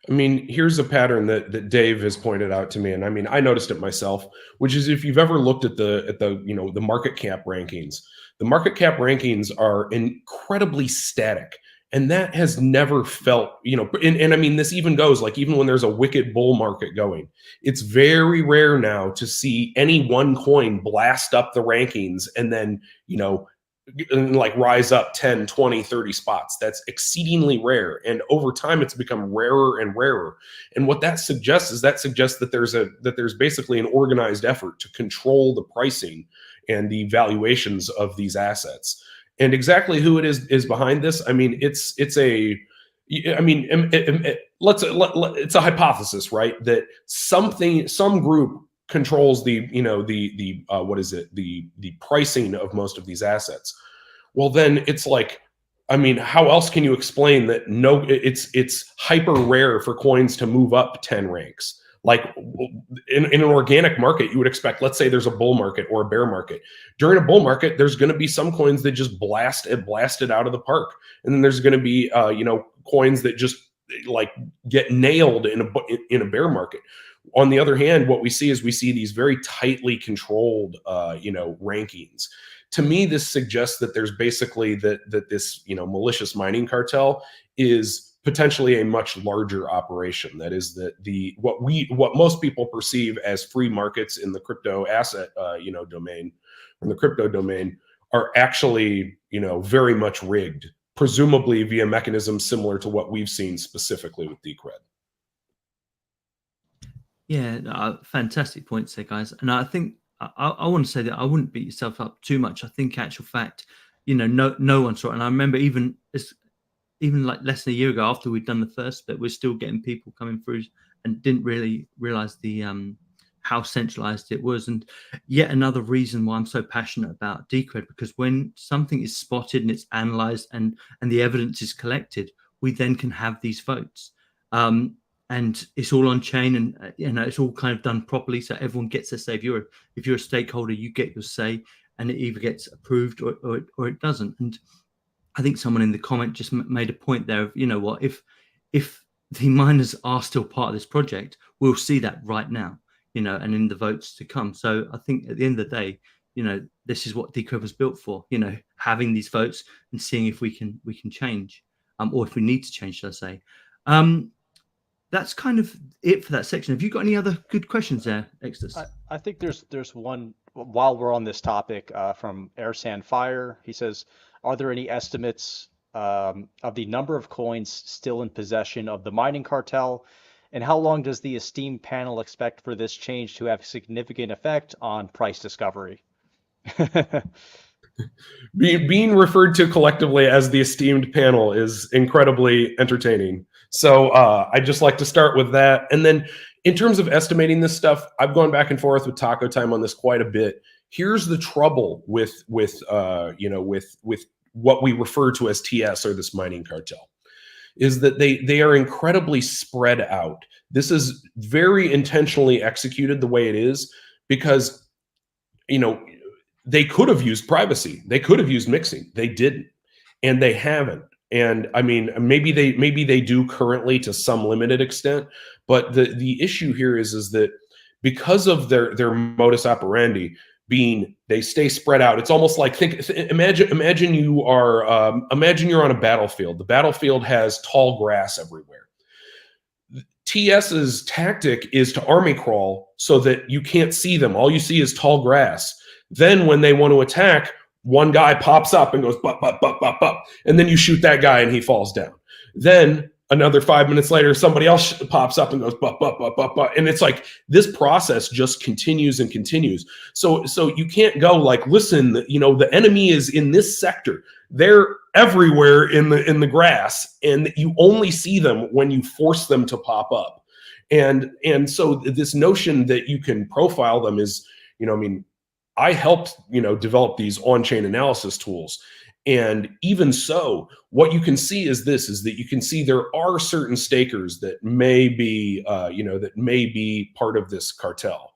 I mean, here's a pattern that Dave has pointed out to me, and I mean, I noticed it myself, which is if you've ever looked at the market cap rankings, the market cap rankings are incredibly static, and that has never felt, and I mean, this even goes like even when there's a wicked bull market going, it's very rare now to see any one coin blast up the rankings and then and like rise up 10, 20, 30 spots. That's exceedingly rare. And over time, it's become rarer and rarer. And what that suggests is that there's basically an organized effort to control the pricing and the valuations of these assets. And exactly who it is behind this. I mean, it's a hypothesis, right? That some group controls the pricing of most of these assets. Well, then it's like, I mean, how else can you explain that? It's hyper rare for coins to move up 10 ranks. Like in an organic market, you would expect, let's say there's a bull market or a bear market. During a bull market, there's going to be some coins that just blast it out of the park. And then there's going to be, coins that just like get nailed in a bear market. On the other hand, what we see is these very tightly controlled, rankings. To me, this suggests that there's basically that this, malicious mining cartel is potentially a much larger operation. That is that what most people perceive as free markets in the crypto asset, domain, in the crypto domain, are actually, very much rigged, presumably via mechanisms similar to what we've seen specifically with Decred. Yeah, fantastic points there, guys. And I think I want to say that I wouldn't beat yourself up too much. I think, actual fact, no one saw it. And I remember even like less than a year ago, after we'd done the first bit, we're still getting people coming through and didn't really realize the how centralized it was. And yet another reason why I'm so passionate about Decred, because when something is spotted and it's analyzed and the evidence is collected, we then can have these votes. And it's all on chain, and it's all kind of done properly, so everyone gets their say. If you're a stakeholder, you get your say, and it either gets approved or it doesn't. And I think someone in the comment just made a point there of, if the miners are still part of this project, we'll see that right now, and in the votes to come. So I think at the end of the day, this is what Decred was built for, having these votes and seeing if we can change, or if we need to change, should I say. That's kind of it for that section. Have you got any other good questions there, Exodus? I think there's one while we're on this topic from Airsand Fire. He says, are there any estimates of the number of coins still in possession of the mining cartel? And how long does the esteemed panel expect for this change to have significant effect on price discovery? Being referred to collectively as the esteemed panel is incredibly entertaining. So I'd just like to start with that. And then in terms of estimating this stuff, I've gone back and forth with Taco Time on this quite a bit. Here's the trouble with what we refer to as TS, or this mining cartel, is that they are incredibly spread out. This is very intentionally executed the way it is because, they could have used privacy. They could have used mixing. They didn't, and they haven't. And I mean, maybe they do currently to some limited extent, but the issue here is that because of their modus operandi being, they stay spread out. It's almost like imagine you're on a battlefield. The battlefield has tall grass everywhere. TS's tactic is to army crawl so that you can't see them. All you see is tall grass. Then when they want to attack, one guy pops up and goes, bup, bup, bup, bup, bup. And then you shoot that guy and he falls down. Then another 5 minutes later, somebody else pops up and goes, bup, bup, bup, bup, bup. And it's like this process just continues and continues. So you can't go like, listen, the enemy is in this sector. They're everywhere in the grass, and you only see them when you force them to pop up. And so this notion that you can profile them is, I helped, develop these on-chain analysis tools. And even so, what you can see is that you can see there are certain stakers that may be, part of this cartel.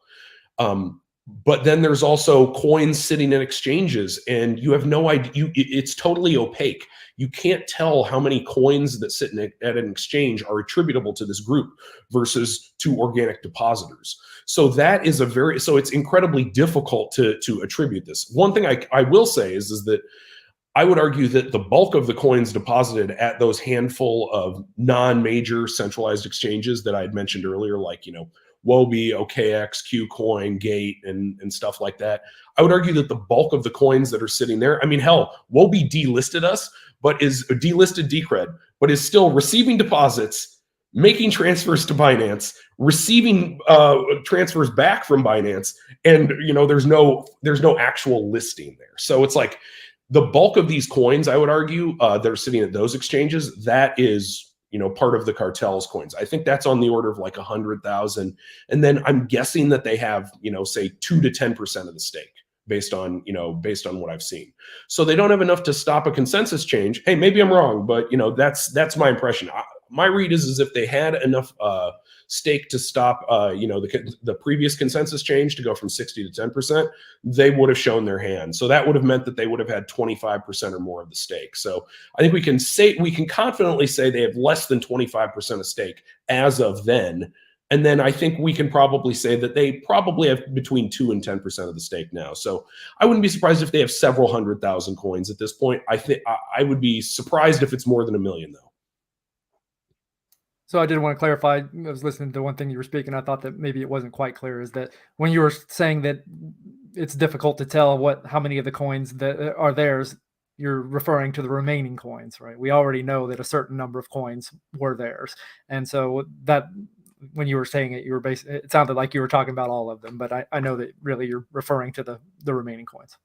But then there's also coins sitting in exchanges, and you have no idea. It's totally opaque. You can't tell how many coins that sit at an exchange are attributable to this group versus to organic depositors. So that is so it's incredibly difficult to attribute this. One thing I will say is that I would argue that the bulk of the coins deposited at those handful of non-major centralized exchanges that I had mentioned earlier, like, Wobi, OKX, Qcoin, Gate, and stuff like that. I would argue that the bulk of the coins that are sitting there, I mean, hell, Wobi delisted us, but is delisted Decred, but is still receiving deposits, making transfers to Binance, receiving transfers back from Binance, and there's no actual listing there. So it's like the bulk of these coins, I would argue, that are sitting at those exchanges, that is part of the cartel's coins. I think that's on the order of like 100,000. And then I'm guessing that they have, say 2 to 10% of the stake based on what I've seen. So they don't have enough to stop a consensus change. Hey, maybe I'm wrong, but that's my impression. My read is if they had enough stake to stop, the previous consensus change to go from 60 to 10%, they would have shown their hand. So that would have meant that they would have had 25% or more of the stake. So I think we can confidently say they have less than 25% of stake as of then. And then I think we can probably say that they probably have between 2 and 10% of the stake now. So I wouldn't be surprised if they have several 100,000 coins at this point. I think I would be surprised if it's more than 1 million, though. So I did want to clarify. I was listening to one thing you were speaking. I thought that maybe it wasn't quite clear. Is that when you were saying that it's difficult to tell how many of the coins that are theirs, you're referring to the remaining coins, right? We already know that a certain number of coins were theirs, and so that when you were saying it, it sounded like you were talking about all of them. But I know that really you're referring to the remaining coins.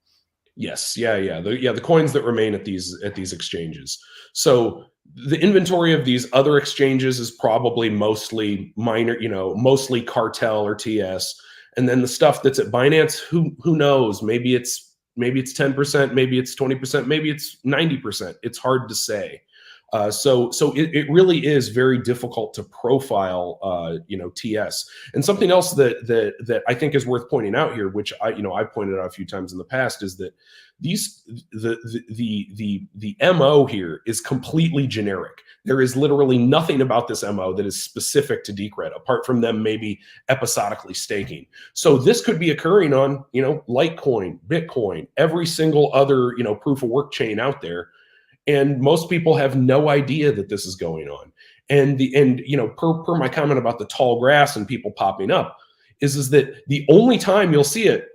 Yes, yeah, the coins that remain at these exchanges. So the inventory of these other exchanges is probably mostly minor, mostly cartel or TS, and then the stuff that's at Binance, who knows? Maybe it's 10%, maybe it's 20%, maybe it's 90%. It's hard to say. So it really is very difficult to profile, TS. And something else that I think is worth pointing out here, which I've pointed out a few times in the past, is that the MO here is completely generic. There is literally nothing about this MO that is specific to Decred, apart from them maybe episodically staking. So this could be occurring on, Litecoin, Bitcoin, every single other, proof of work chain out there. And most people have no idea that this is going on. And per my comment about the tall grass and people popping up, is that the only time you'll see it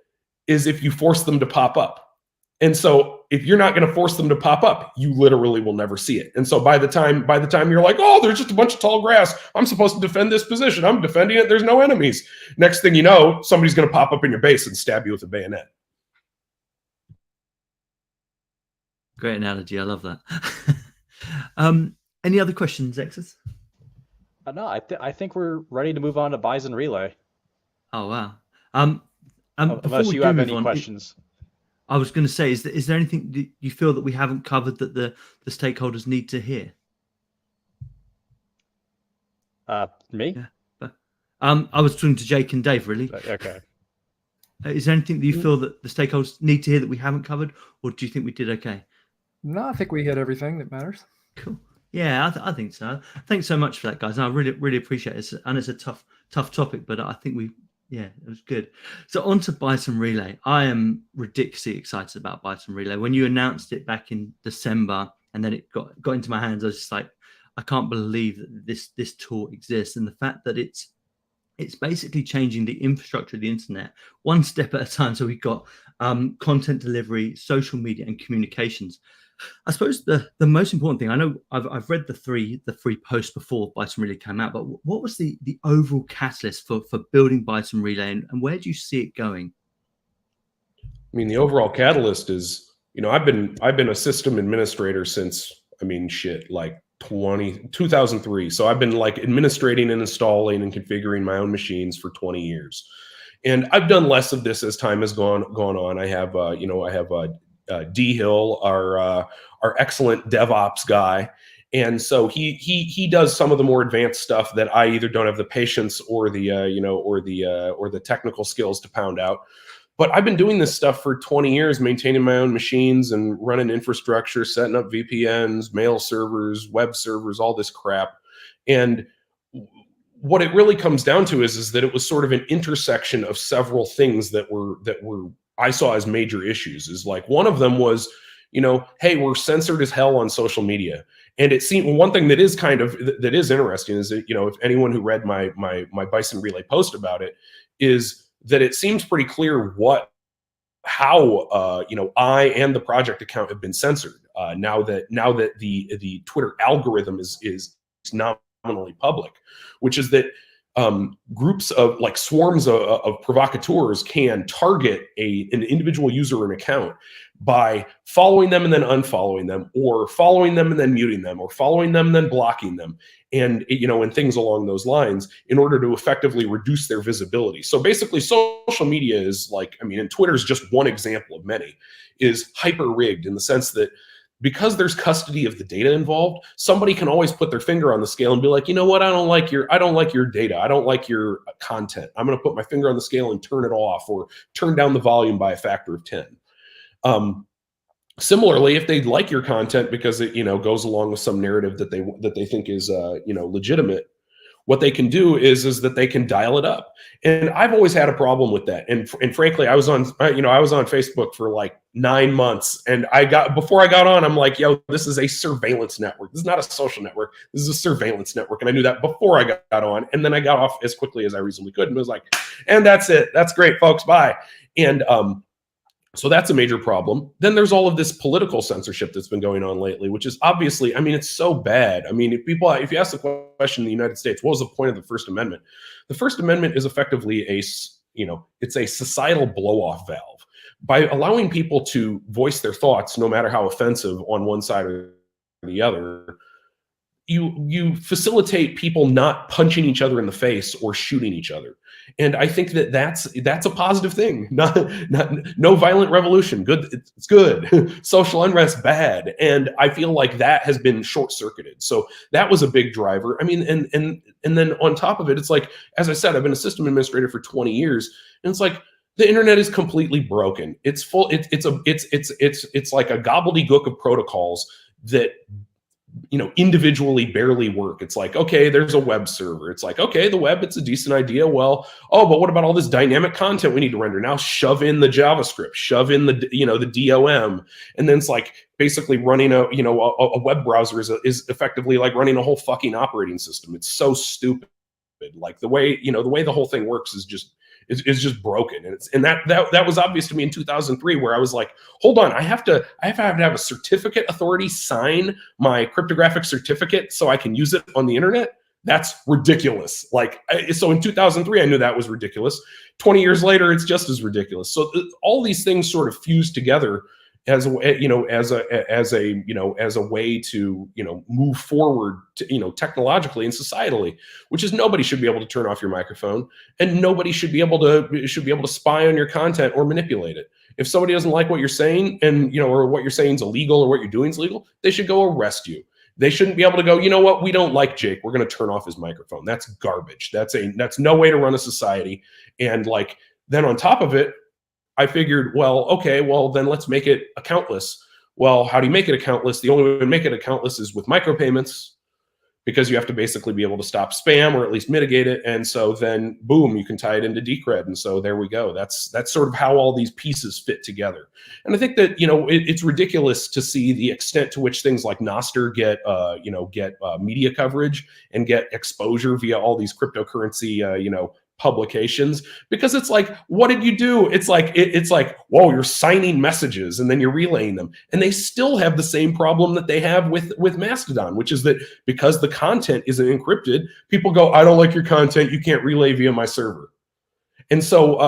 is if you force them to pop up. And so if you're not going to force them to pop up, you literally will never see it. And so by the time you're like, oh, there's just a bunch of tall grass, I'm supposed to defend this position, I'm defending it, there's no enemies. Next thing you know, somebody's going to pop up in your base and stab you with a bayonet. Great analogy. I love that. Any other questions, Exus? No, I think we're ready to move on to Bison Relay. Oh, wow. Unless you have any questions. I was going to say, is there anything that you feel that we haven't covered that the stakeholders need to hear? Me? Yeah. But, I was talking to Jake and Dave, really. Okay. Is there anything that you feel that the stakeholders need to hear that we haven't covered, or do you think we did okay? No, I think we hit everything that matters. Cool. Yeah, I think so. Thanks so much for that, guys. I really appreciate it. And it's a tough topic, but I think it was good. So on to Bison Relay. I am ridiculously excited about Bison Relay. When you announced it back in December and then it got into my hands, I was just like, I can't believe that this tool exists. And the fact that it's basically changing the infrastructure of the internet one step at a time. So we've got content delivery, social media, and communications. I suppose the most important thing, I know I've read the three posts before Bison Relay came out, but what was the overall catalyst for building Bison Relay, and where do you see it going? I mean, the overall catalyst is, I've been a system administrator since, like 2003. So I've been like administrating and installing and configuring my own machines for 20 years. And I've done less of this as time has gone on. I have D Hill, our excellent DevOps guy, And so he does some of the more advanced stuff that I either don't have the patience or the or the technical skills to pound out. But I've been doing this stuff for 20 years, maintaining my own machines and running infrastructure, setting up VPNs, mail servers, web servers, all this crap. And what it really comes down to is that it was sort of an intersection of several things that were I saw as major issues. Is like, one of them was, hey, we're censored as hell on social media. And it seemed, one thing that is that is interesting is that, if anyone who read my Bison Relay post about it, is that it seems pretty clear how I and the project account have been censored now that the Twitter algorithm is nominally public, which is that groups of swarms of provocateurs can target an individual user or an account by following them and then unfollowing them, or following them and then muting them, or following them and then blocking them, and and things along those lines, in order to effectively reduce their visibility. So basically, social media is and Twitter's just one example of many, is hyper rigged in the sense that, because there's custody of the data involved, somebody can always put their finger on the scale and be like, you know what, I don't like your data, I don't like your content, I'm going to put my finger on the scale and turn it off, or turn down the volume by a factor of 10. Similarly, if they like your content because it goes along with some narrative that they think is legitimate, what they can do is that they can dial it up. And I've always had a problem with that. And frankly, I was on Facebook for like 9 months, and before I got on, I'm like, yo, this is a surveillance network. This is not a social network. This is a surveillance network. And I knew that before I got on. And then I got off as quickly as I reasonably could, and was like, and that's it. That's great, folks. Bye. And so that's a major problem. Then there's all of this political censorship that's been going on lately, which is obviously, it's so bad. If you ask the question in the United States, what was the point of the First Amendment? The First Amendment is effectively it's a societal blow-off valve. By allowing people to voice their thoughts, no matter how offensive on one side or the other, you facilitate people not punching each other in the face or shooting each other. And I think that's a positive thing. No violent revolution. Good. It's good. Social unrest, bad. And I feel like that has been short-circuited. So that was a big driver. And then on top of it, it's like, as I said, I've been a system administrator for 20 years, and it's like, the internet is completely broken. It's full. It's like a gobbledygook of protocols that individually barely work. It's like, okay, there's a web server. It's like, okay, the web, it's a decent idea. Well, but what about all this dynamic content we need to render? Now shove in the JavaScript, shove in the DOM. And then it's like basically running a web browser is effectively like running a whole fucking operating system. It's so stupid. Like the way the whole thing works is just broken. And that was obvious to me in 2003, where I was like, hold on, I have to have a certificate authority sign my cryptographic certificate so I can use it on the internet. That's ridiculous. So in 2003, I knew that was ridiculous. 20 years later, it's just as ridiculous. So all these things sort of fuse together as a way to move forward technologically and societally, which is nobody should be able to turn off your microphone, and nobody should be able to spy on your content or manipulate it. If somebody doesn't like what you're saying, and or what you're saying is illegal, or what you're doing is illegal, they should go arrest you. They shouldn't be able to go, you know what, we don't like Jake, we're going to turn off his microphone. That's garbage. That's no way to run a society. And then on top of it, I figured, then let's make it accountless. Well, how do you make it accountless? The only way to make it accountless is with micropayments, because you have to basically be able to stop spam or at least mitigate it. And so then, boom, you can tie it into Decred. And so there we go. That's sort of how all these pieces fit together. And I think that it's ridiculous to see the extent to which things like Nostr get media coverage and get exposure via all these cryptocurrency publications, because it's like, what did you do? It's like, whoa, you're signing messages and then you're relaying them. And they still have the same problem that they have with Mastodon, which is that because the content isn't encrypted, people go, I don't like your content, you can't relay via my server. And so,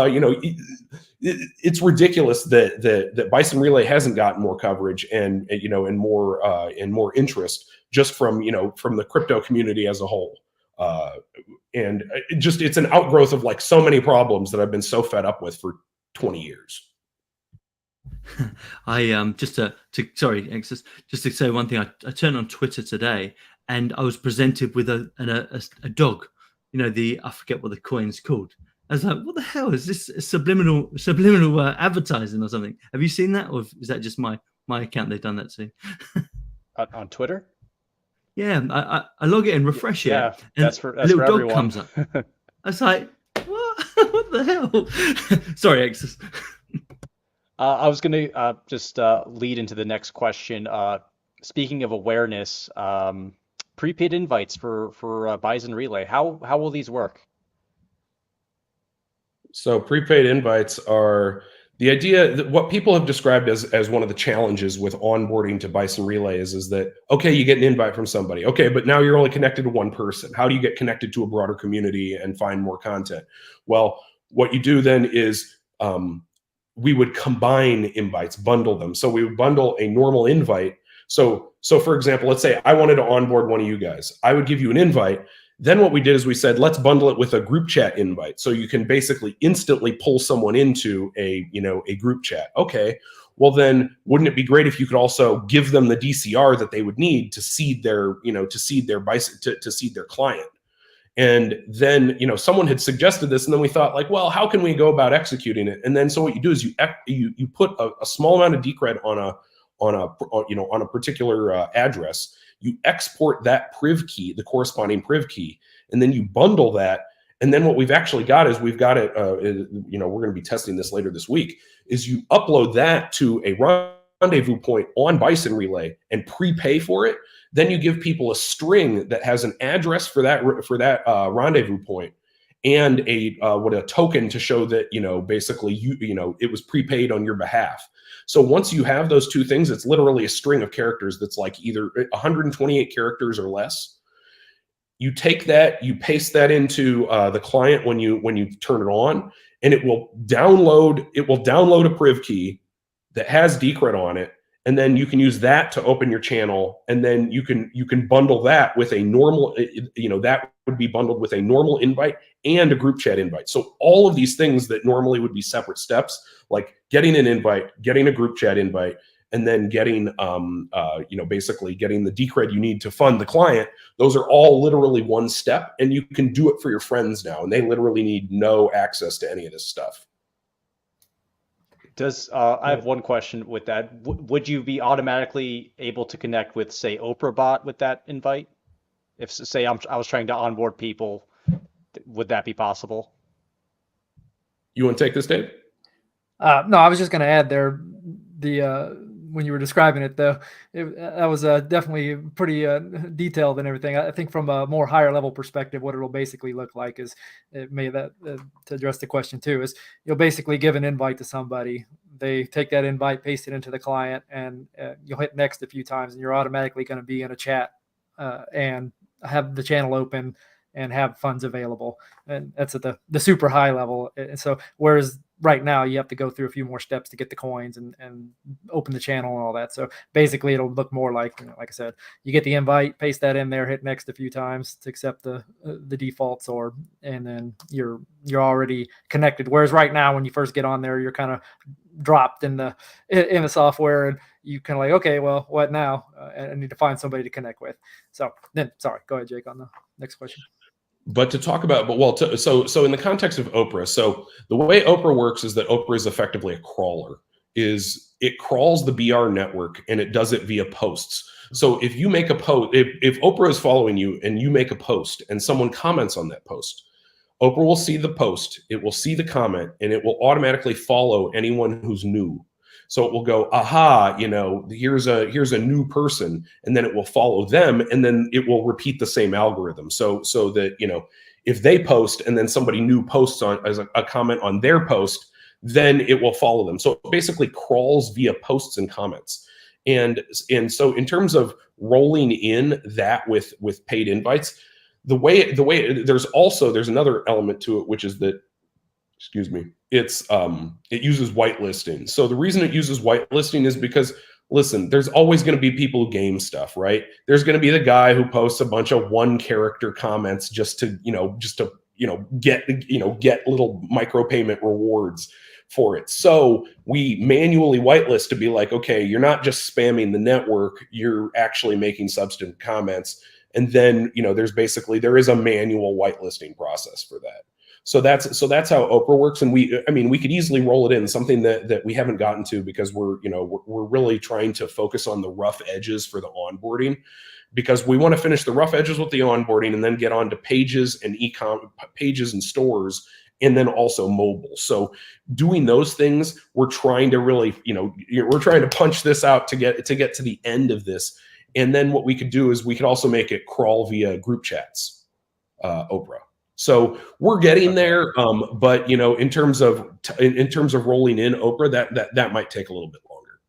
it's ridiculous that Bison Relay hasn't gotten more coverage and more interest just from the crypto community as a whole. And it's an outgrowth of so many problems that I've been so fed up with for 20 years. I just to sorry, Exus, just to say one thing. I turned on Twitter today, and I was presented with a dog. You know, I forget what the coin's called. I was like, what the hell is this? Subliminal advertising or something? Have you seen that, or is that just my account? They've done that too. On Twitter? Yeah, I log it and refresh Yeah, it, and that's a little for dog everyone. comes up. I was like, what? What the hell? Sorry, Exus. I was going to just lead into the next question. Speaking of awareness, prepaid invites for Bison Relay. How will these work? So prepaid invites are the idea that what people have described as one of the challenges with onboarding to Bison Relay is that, okay, you get an invite from somebody. Okay, but now you're only connected to one person. How do you get connected to a broader community and find more content? Well, what you do then is we would combine invites, bundle them. So we would bundle a normal invite. So for example, let's say I wanted to onboard one of you guys. I would give you an invite. Then what we did is we said, let's bundle it with a group chat invite. So you can basically instantly pull someone into a group chat. Okay, well then wouldn't it be great if you could also give them the DCR that they would need to seed their, Bison, to seed their client? And then, someone had suggested this, and then we thought like, well, how can we go about executing it? And then so what you do is you put a small amount of decred on a particular address. You export that priv key, the corresponding priv key, and then you bundle that. And then what we've actually got is we've got it. We're going to be testing this later this week. Is you upload that to a rendezvous point on Bison Relay and prepay for it. Then you give people a string that has an address for that rendezvous point and a token to show that basically it was prepaid on your behalf. So once you have those two things, it's literally a string of characters that's like either 128 characters or less. You take that, you paste that into the client when you turn it on, and it will download a priv key that has decred on it, and then you can use that to open your channel, and then you can bundle that with a normal, that would be bundled with a normal invite and a group chat invite. So all of these things that normally would be separate steps, like getting an invite, getting a group chat invite, and then getting, basically getting the decred you need to fund the client, those are all literally one step, and you can do it for your friends now, and they literally need no access to any of this stuff. I have one question with that. Would you be automatically able to connect with, say, Oprah Bot with that invite? If, say, I was trying to onboard people, would that be possible? You want to take this, Dave? No, I was just going to add there, when you were describing it, though, that was definitely pretty detailed and everything. I think from a more higher level perspective, what it'll basically look like is, to address the question too, is you'll basically give an invite to somebody. They take that invite, paste it into the client, and you'll hit next a few times, and you're automatically going to be in a chat and have the channel open and have funds available. And that's at the super high level. And so, whereas right now you have to go through a few more steps to get the coins and open the channel and all that. So basically it'll look more like, like I said, you get the invite, paste that in there, hit next a few times to accept the defaults, and then you're already connected. Whereas right now, when you first get on there, you're kind of dropped in the software, and you kind of like, okay, well, what now? I need to find somebody to connect with. So then, sorry, go ahead, Jake, on the next question. But to talk about, so in the context of Oprah, so the way Oprah works is that Oprah is effectively a crawler. It crawls the BR network, and it does it via posts. So if you make a post, if Oprah is following you and you make a post and someone comments on that post, Oprah will see the post, it will see the comment, and it will automatically follow anyone who's new. So it will go, aha, here's a new person, and then it will follow them, and then it will repeat the same algorithm. So that, if they post and then somebody new posts on as a comment on their post, then it will follow them. So it basically crawls via posts and comments. And so in terms of rolling in that with paid invites, the way there's another element to it, which is that, it uses whitelisting. So the reason it uses whitelisting is because, listen, there's always going to be people who game stuff, right? There's going to be the guy who posts a bunch of one character comments just to get little micropayment rewards for it. So we manually whitelist to be like, okay, you're not just spamming the network, you're actually making substantive comments. And then, there is a manual whitelisting process for that. So that's how Oprah works. And we could easily roll it in, something that we haven't gotten to because we're really trying to focus on the rough edges for the onboarding, because we want to finish the rough edges with the onboarding and then get on to pages and pages and stores, and then also mobile. So doing those things, we're trying to really, we're trying to punch this out to get to the end of this. And then what we could do is we could also make it crawl via group chats, Oprah. So we're getting there, but in terms of rolling in Oprah, that might take a little bit longer.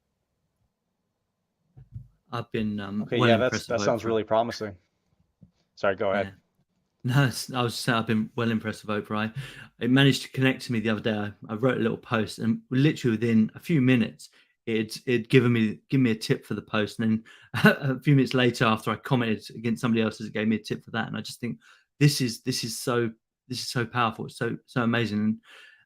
I've been okay, well yeah, impressed that with sounds Oprah. really promising. Sorry, go ahead. Yeah. No, I've been well impressed with Oprah. It managed to connect to me the other day. I wrote a little post, and literally within a few minutes, it'd given me a tip for the post, and then a few minutes later, after I commented against somebody else's, it gave me a tip for that. And I just think this is so powerful, it's so amazing.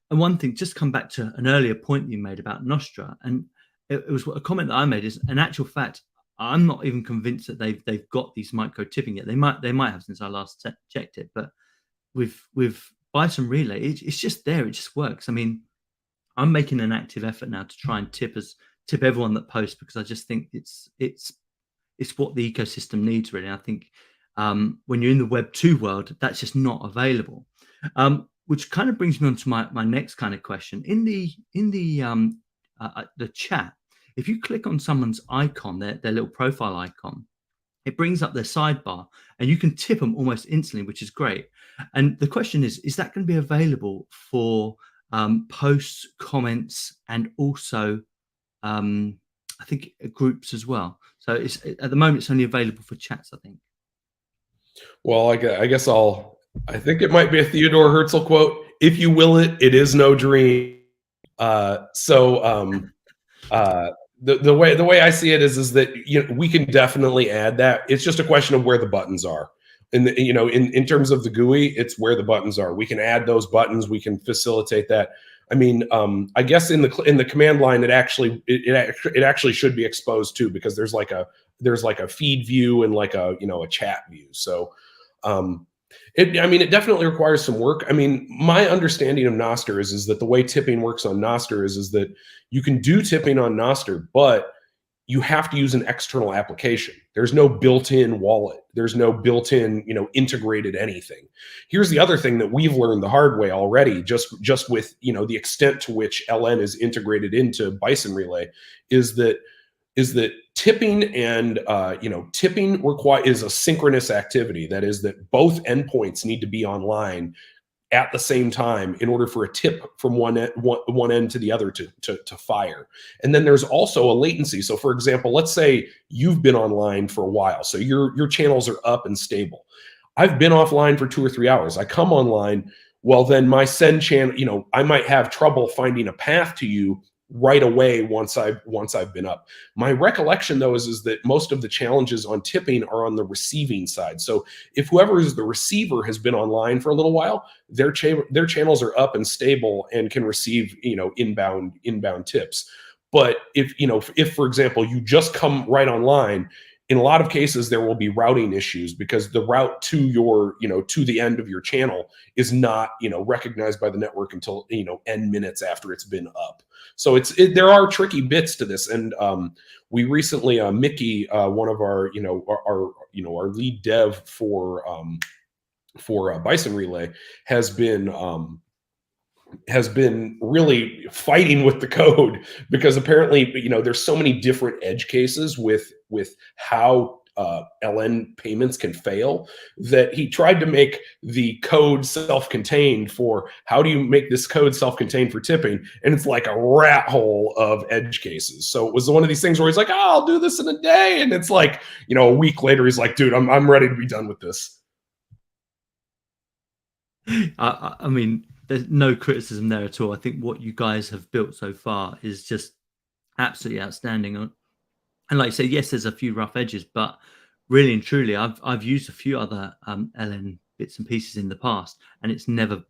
And one thing, just come back to an earlier point that you made about Nostra, and it was a comment that I made is, in actual fact, I'm not even convinced that they've got these micro tipping yet. They might have since I last checked it, but with Bison Relay, it's just there. It just works. I mean, I'm making an active effort now to try and tip everyone that posts, because I just think it's what the ecosystem needs, really. I think when you're in the Web 2 world, that's just not available. Which kind of brings me on to my next kind of question. In the chat, if you click on someone's icon, their little profile icon, it brings up their sidebar, and you can tip them almost instantly, which is great. And the question is that going to be available for posts, comments, and also I think groups as well? So at the moment it's only available for chats, I think. Well, I think it might be a Theodore Herzl quote. If you will it, it is no dream. The way I see it is that we can definitely add that. It's just a question of where the buttons are. And in terms of the GUI, it's where the buttons are. We can add those buttons. We can facilitate that. I mean, I guess in the command line, it actually should be exposed too, because there's like a feed view and like a chat view. So it definitely requires some work. I mean, my understanding of Nostr is that the way tipping works on Nostr is that you can do tipping on Nostr, but you have to use an external application. There's no built-in wallet. There's no built-in, integrated anything. Here's the other thing that we've learned the hard way already, just with, the extent to which LN is integrated into Bison Relay, is that tipping and tipping is a synchronous activity. That is that both endpoints need to be online at the same time in order for a tip from one end to the other to fire. And then there's also a latency. So for example, let's say you've been online for a while, so your channels are up and stable. I've been offline for 2 or 3 hours. I come online. Well, then my send channel, I might have trouble finding a path to you right away once I've been up. My recollection though is that most of the challenges on tipping are on the receiving side. So if whoever is the receiver has been online for a little while, their channels are up and stable and can receive inbound tips. But if for example you just come right online, in a lot of cases there will be routing issues, because the route to your to the end of your channel is not recognized by the network until n minutes after it's been up. So there are tricky bits to this, and we recently Mickey, one of our our lead dev for Bison Relay, has been really fighting with the code, because apparently there's so many different edge cases with how LN payments can fail, that he tried to make the code self-contained for how do you make this code self-contained for tipping, and it's like a rat hole of edge cases. So it was one of these things where he's like, oh, I'll do this in a day, and it's like a week later he's like, dude, I'm ready to be done with this. I mean, there's no criticism there at all. I think what you guys have built so far is just absolutely outstanding. And like you say, yes, there's a few rough edges, but really and truly, I've used a few other LN bits and pieces in the past, and it's never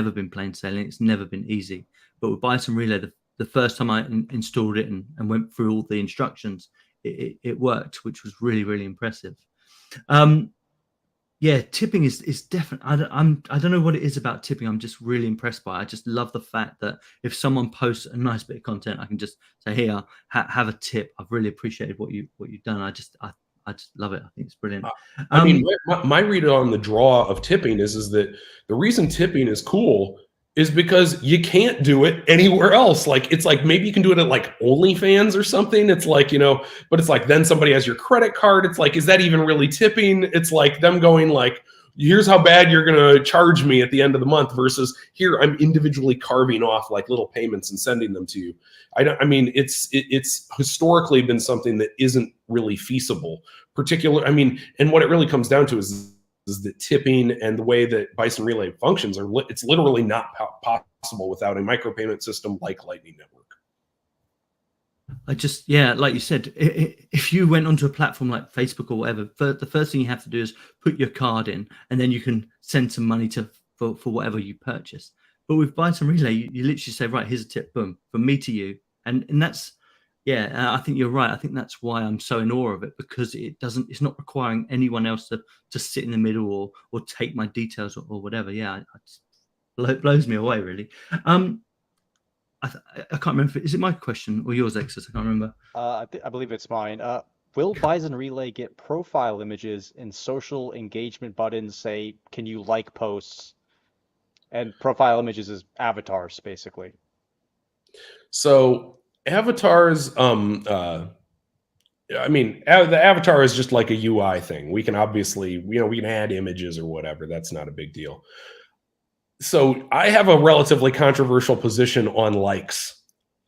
been plain sailing. It's never been easy. But with Bison Relay, the first time I installed it and went through all the instructions, it worked, which was really, really impressive. Yeah, tipping is definitely. I don't know what it is about tipping. I'm just really impressed by it. I just love the fact that if someone posts a nice bit of content, I can just say, "Here, have a tip. I've really appreciated what you've done." I just love it. I think it's brilliant. I mean, my read on the draw of tipping is that the reason tipping is cool is because you can't do it anywhere else. Like, it's like, maybe you can do it at like OnlyFans or something. It's like, you know, but it's like, then somebody has your credit card. It's like, is that even really tipping? It's like them going like, here's how bad you're going to charge me at the end of the month, versus here, I'm individually carving off like little payments and sending them to you. I mean, it's historically been something that isn't really feasible, I mean, and what it really comes down to is the tipping and the way that Bison Relay functions it's literally not possible without a micropayment system like Lightning Network. Yeah, like you said, if you went onto a platform like Facebook or whatever, the first thing you have to do is put your card in, and then you can send some money for whatever you purchase. But with Bison Relay, you literally say, right, here's a tip, boom, from me to you, and that's, yeah, I think you're right. I think that's why I'm so in awe of it, because it's not requiring anyone else to sit in the middle or take my details or whatever. Yeah, it blows me away, really. I can't remember. Is it my question or yours, Exodus? I can't remember. I believe it's mine. Will Bison Relay get profile images and social engagement buttons? Say, can you like posts? And profile images is avatars, basically. So avatars, I mean, the avatar is just like a UI thing. We can obviously, we can add images or whatever. That's not a big deal. So I have a relatively controversial position on likes.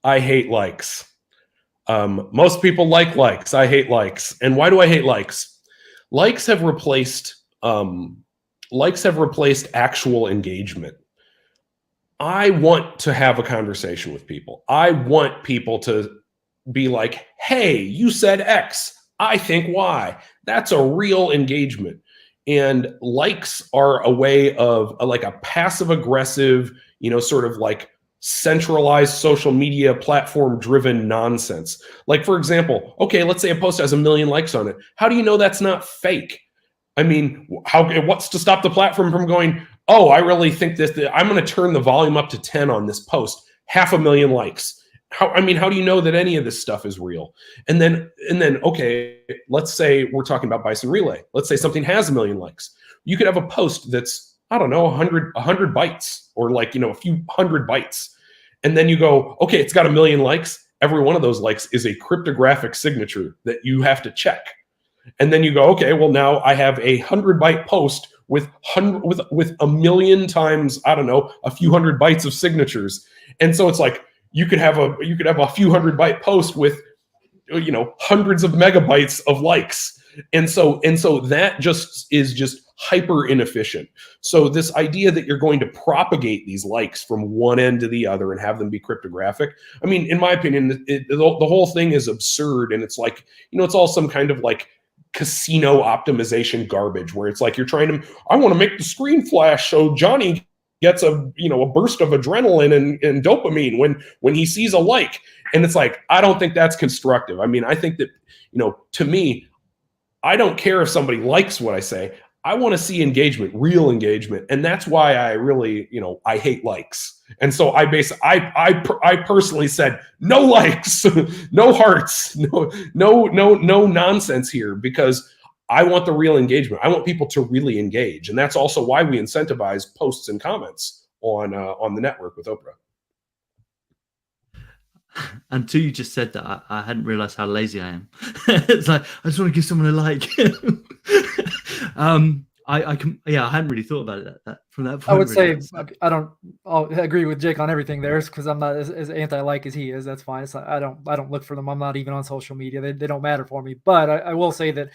I hate likes. Most people like likes. I hate likes. And why do I hate likes? Likes have replaced actual engagement. I want to have a conversation with people. I want people to be like, hey, you said X, I think Y. That's a real engagement. And likes are a way of like a passive aggressive, sort of like centralized social media platform driven nonsense. Like, for example, okay, let's say a post has 1 million likes on it. How do you know that's not fake? I mean, what's to stop the platform from going, oh, I really think I'm going to turn the volume up to 10 on this post, 500,000 likes. How do you know that any of this stuff is real? And then, okay, let's say we're talking about Bison Relay. Let's say something has 1 million likes. You could have a post that's, I don't know, 100 bytes, or like, a few hundred bytes. And then you go, okay, it's got 1 million likes. Every one of those likes is a cryptographic signature that you have to check. And then you go, okay, well, now I have a 100-byte post with 1 million times, I don't know, a few hundred bytes of signatures. And so it's like, you could have a few 100-byte post with, hundreds of megabytes of likes. And so that just is hyper inefficient. So this idea that you're going to propagate these likes from one end to the other and have them be cryptographic, I mean, in my opinion, the whole thing is absurd. And it's like, it's all some kind of like casino optimization garbage, where it's like I want to make the screen flash so Johnny gets a burst of adrenaline and dopamine when he sees a like. And it's like, I don't think that's constructive. I mean, I think that, to me, I don't care if somebody likes what I say. I want to see engagement, real engagement. And that's why I really, I hate likes. And so I personally said, no likes, no hearts, no nonsense here, because I want the real engagement. I want people to really engage. And that's also why we incentivize posts and comments on the network with Oprah. Until you just said that, I hadn't realized how lazy I am. It's like, I just want to give someone a like. I hadn't really thought about it from that point. I would say I'll agree with Jake on everything there, because I'm not as anti-like as he is. That's fine. It's like, I don't look for them. I'm not even on social media. They don't matter for me. But I will say that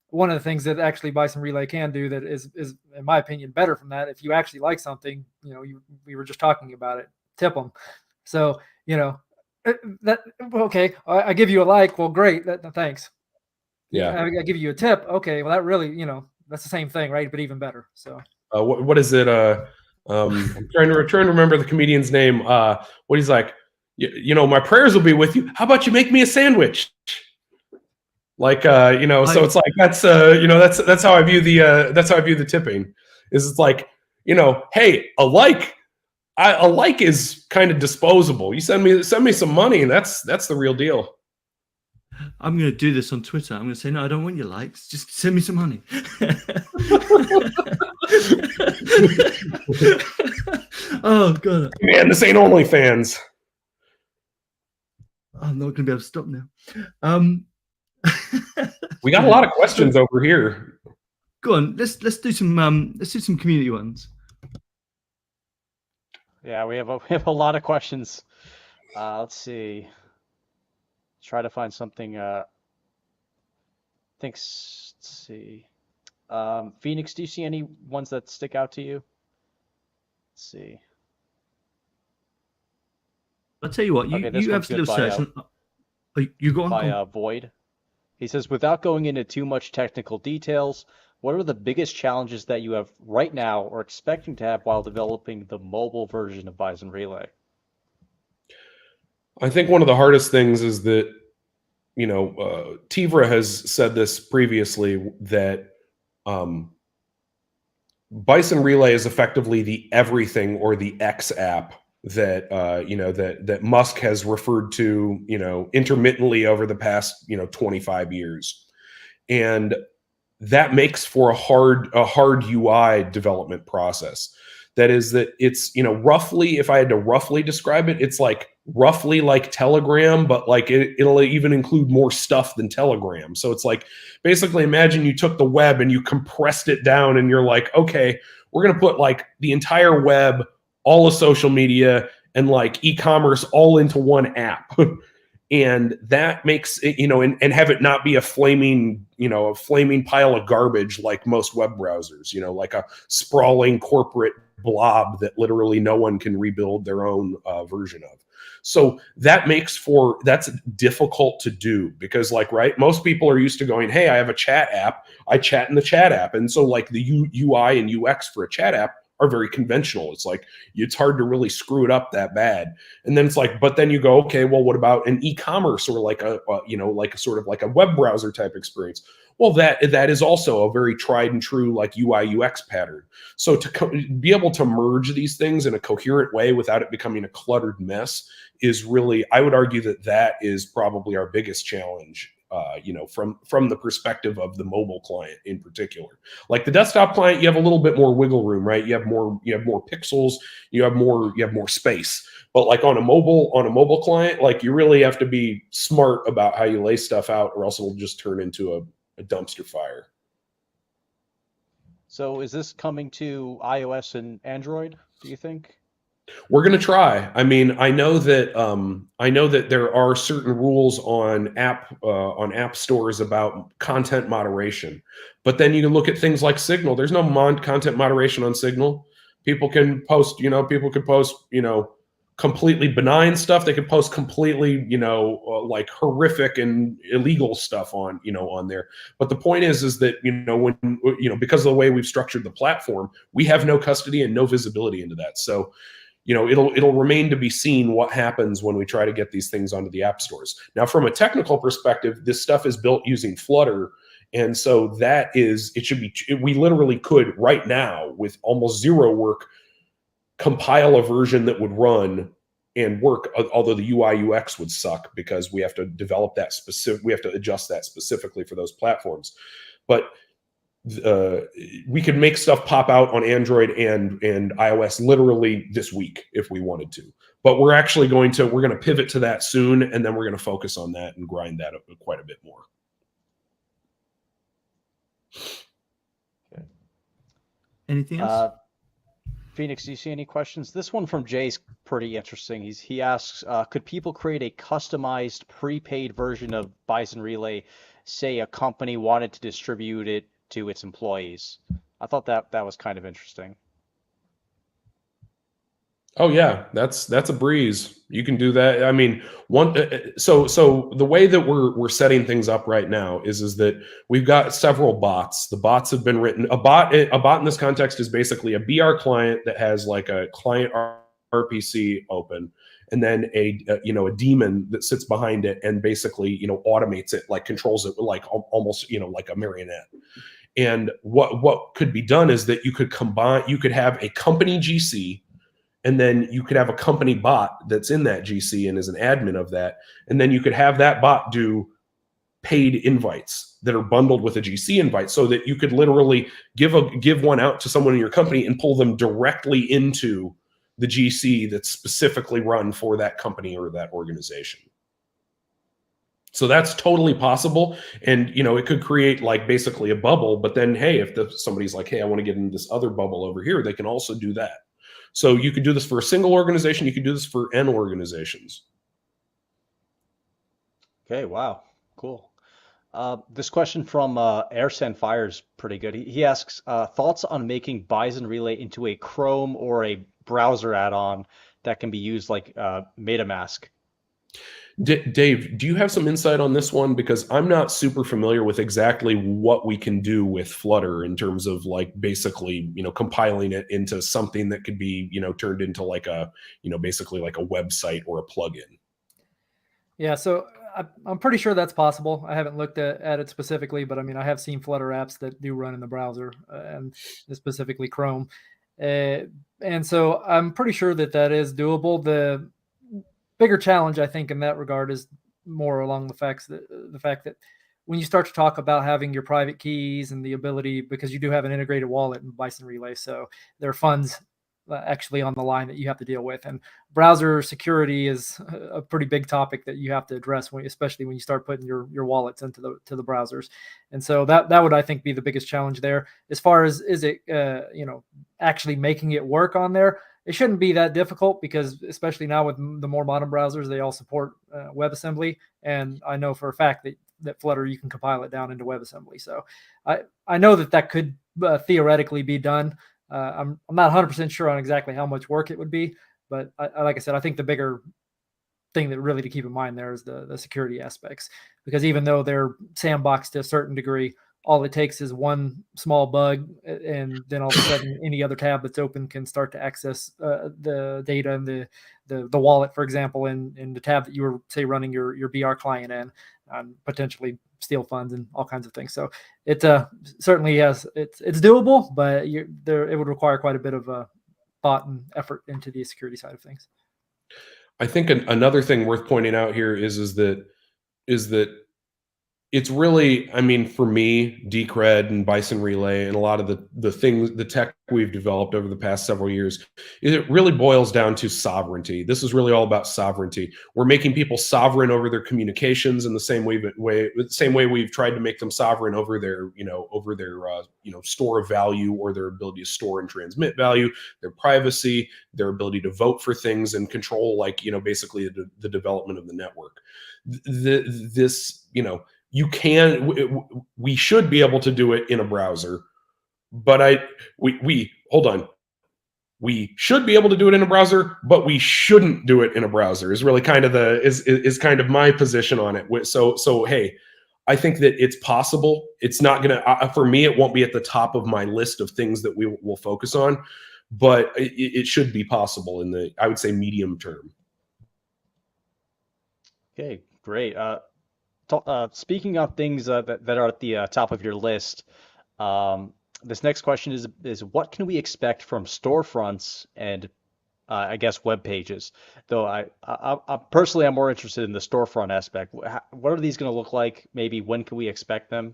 one of the things that actually Bison Relay can do that is in my opinion better from that, if you actually like something, we were just talking about it, tip them. So that okay, I give you a like, well, great, thanks. Yeah, I give you a tip, okay, well, that really, that's the same thing, right? But even better. So what is it? I'm trying to remember the comedian's name. What he's like, you know, my prayers will be with you. How about you make me a sandwich? Like, you know, so it's like that's you know, that's how I view the tipping. Is it's like, you know, hey, a like is kind of disposable. You send me some money, and that's the real deal. I'm going to do this on Twitter. I'm going to say, no, I don't want your likes. Just send me some money. Oh, God. Man, this ain't OnlyFans. I'm not going to be able to stop now. We got a lot of questions over here. Go on. Let's do some community ones. Yeah, we have a lot of questions. Let's see. Try to find something. Let's see. Phoenix, do you see any ones that stick out to you? Let's see. I'll tell you what. You have a little search. You go on. By Void. He says, without going into too much technical details, what are the biggest challenges that you have right now or expecting to have while developing the mobile version of Bison Relay? I think one of the hardest things is that, you know, Tivra has said this previously, that Bison Relay is effectively the everything or the X app that you know, that Musk has referred to, you know, intermittently over the past, you know, 25 years, and that makes for a hard UI development process. That is that it's, you know, roughly, if I had to roughly describe it, it's like roughly like Telegram, but like it'll even include more stuff than Telegram. So it's like, basically imagine you took the web and you compressed it down, and you're like, okay, we're going to put like the entire web, all of social media, and like e-commerce all into one app. And that makes it, you know, and have it not be a flaming pile of garbage like most web browsers, you know, like a sprawling corporate blob that literally no one can rebuild their own version of. So that's difficult to do, because like, right, most people are used to going, hey, I have a chat app, I chat in the chat app. And so like the UI and UX for a chat app are very conventional. It's like, it's hard to really screw it up that bad. And then it's like, but then you go, okay, well, what about an e-commerce or like a you know, like a sort of like a web browser type experience? Well, that is also a very tried and true like UI UX pattern. So to be able to merge these things in a coherent way without it becoming a cluttered mess is really, I would argue that is probably our biggest challenge. You know, from the perspective of the mobile client in particular. Like the desktop client, you have a little bit more wiggle room, right? You have more pixels, you have more space. But like on a mobile client, like you really have to be smart about how you lay stuff out, or else it'll just turn into a dumpster fire. So is this coming to iOS and Android, do you think? We're going to try. I mean, I know that there are certain rules on app stores about content moderation, but then you can look at things like Signal. There's no content moderation on Signal. People can post, you know, completely benign stuff. They can post completely, you know, like horrific and illegal stuff on, you know, on there. But the point is that, you know, when, you know, because of the way we've structured the platform, we have no custody and no visibility into that. So, you know, it'll remain to be seen what happens when we try to get these things onto the app stores. Now, from a technical perspective, this stuff is built using Flutter. And so we literally could right now, with almost zero work, compile a version that would run and work, although the UI UX would suck because we have to develop that we have to adjust that specifically for those platforms. But we could make stuff pop out on Android and iOS literally this week if we wanted to. But we're going to pivot to that soon, and then we're going to focus on that and grind that up quite a bit more. Okay. Anything else? Phoenix, do you see any questions? This one from Jay's pretty interesting. He asks, could people create a customized prepaid version of Bison Relay, say a company wanted to distribute it to its employees? I thought that was kind of interesting. Oh yeah, that's a breeze. You can do that. I mean, so the way that we're setting things up right now is that we've got several bots. The bots have been written. A bot in this context is basically a BR client that has like a client RPC open, and then a daemon that sits behind it and basically automates it, like controls it like almost like a marionette. And what could be done is that you could have a company GC, and then you could have a company bot that's in that GC and is an admin of that. And then you could have that bot do paid invites that are bundled with a GC invite, so that you could literally give one out to someone in your company and pull them directly into the GC that's specifically run for that company or that organization. So that's totally possible. And, it could create like basically a bubble, but then, hey, if somebody's like, hey, I want to get into this other bubble over here, they can also do that. So you could do this for a single organization. You could do this for N organizations. Okay, wow, cool. This question from Airsend Fire is pretty good. He asks, thoughts on making Bison Relay into a Chrome or a browser add-on that can be used like MetaMask? Dave, do you have some insight on this one? Because I'm not super familiar with exactly what we can do with Flutter in terms of like basically, compiling it into something that could be, turned into like a, basically like a website or a plugin. Yeah, so I'm pretty sure that's possible. I haven't looked at it specifically, but I mean, I have seen Flutter apps that do run in the browser, and specifically Chrome. And so I'm pretty sure that is doable. The bigger challenge, I think, in that regard is more along the fact that when you start to talk about having your private keys and the ability, because you do have an integrated wallet in Bison Relay, so there are funds actually on the line that you have to deal with, and browser security is a pretty big topic that you have to address, especially when you start putting your wallets into the browsers. And so that would, I think, be the biggest challenge there. As far as is it actually making it work on there, it shouldn't be that difficult, because especially now with the more modern browsers, they all support WebAssembly, and I know for a fact that Flutter, you can compile it down into WebAssembly. So I know that could theoretically be done. I'm not 100% sure on exactly how much work it would be, but like I said, I think the bigger thing that really to keep in mind there is the security aspects, because even though they're sandboxed to a certain degree, all it takes is one small bug, and then all of a sudden any other tab that's open can start to access the data and the wallet, for example, in the tab that you were, say, running your BR client in, potentially steal funds and all kinds of things. So it certainly has, it's doable, but it would require quite a bit of thought and effort into the security side of things. I think another thing worth pointing out here is that it's really, I mean, for me, Decred and Bison Relay and a lot of the tech we've developed over the past several years, it really boils down to sovereignty. This is really all about sovereignty. We're making people sovereign over their communications in the same way we've tried to make them sovereign over their store of value, or their ability to store and transmit value, their privacy, their ability to vote for things and control, like, basically the development of the network. We should be able to do it in a browser, but we should be able to do it in a browser, but we shouldn't do it in a browser, is really kind of is kind of my position on it. So hey, I think that it's possible. It's not gonna, for me, it won't be at the top of my list of things that we will focus on, but it should be possible in the, I would say, medium term. Okay, great. Speaking of things that are at the top of your list, this next question is what can we expect from storefronts and I guess web pages? Though I personally, I'm more interested in the storefront aspect. What are these going to look like? Maybe when can we expect them?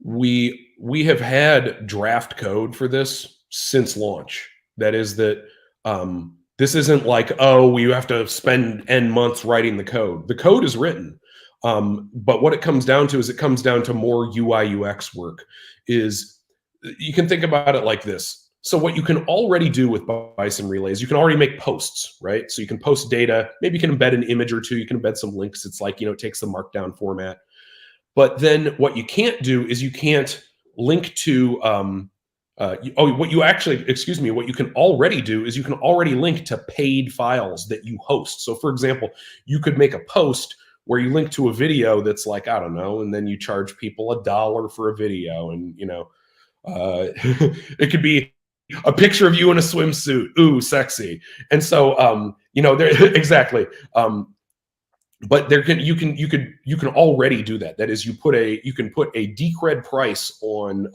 We have had draft code for this since launch. That is that. This isn't like, oh, we have to spend N months writing the code. The code is written. But what it comes down to is it comes down to more UI UX work. You can think about it like this. So what you can already do with Bison Relays, you can already make posts, right? So you can post data, maybe you can embed an image or two, you can embed some links. It's like, it takes the markdown format. But then what you can't do is you can't link to what you actually, excuse me, what you can already do is you can already link to paid files that you host. So for example, you could make a post where you link to a video that's like, I don't know, and then you charge people $1 for a video. And, you know, it could be a picture of you in a swimsuit. Ooh, sexy. And so, you know, there exactly. But you can already do that. That is, you can put a decred price on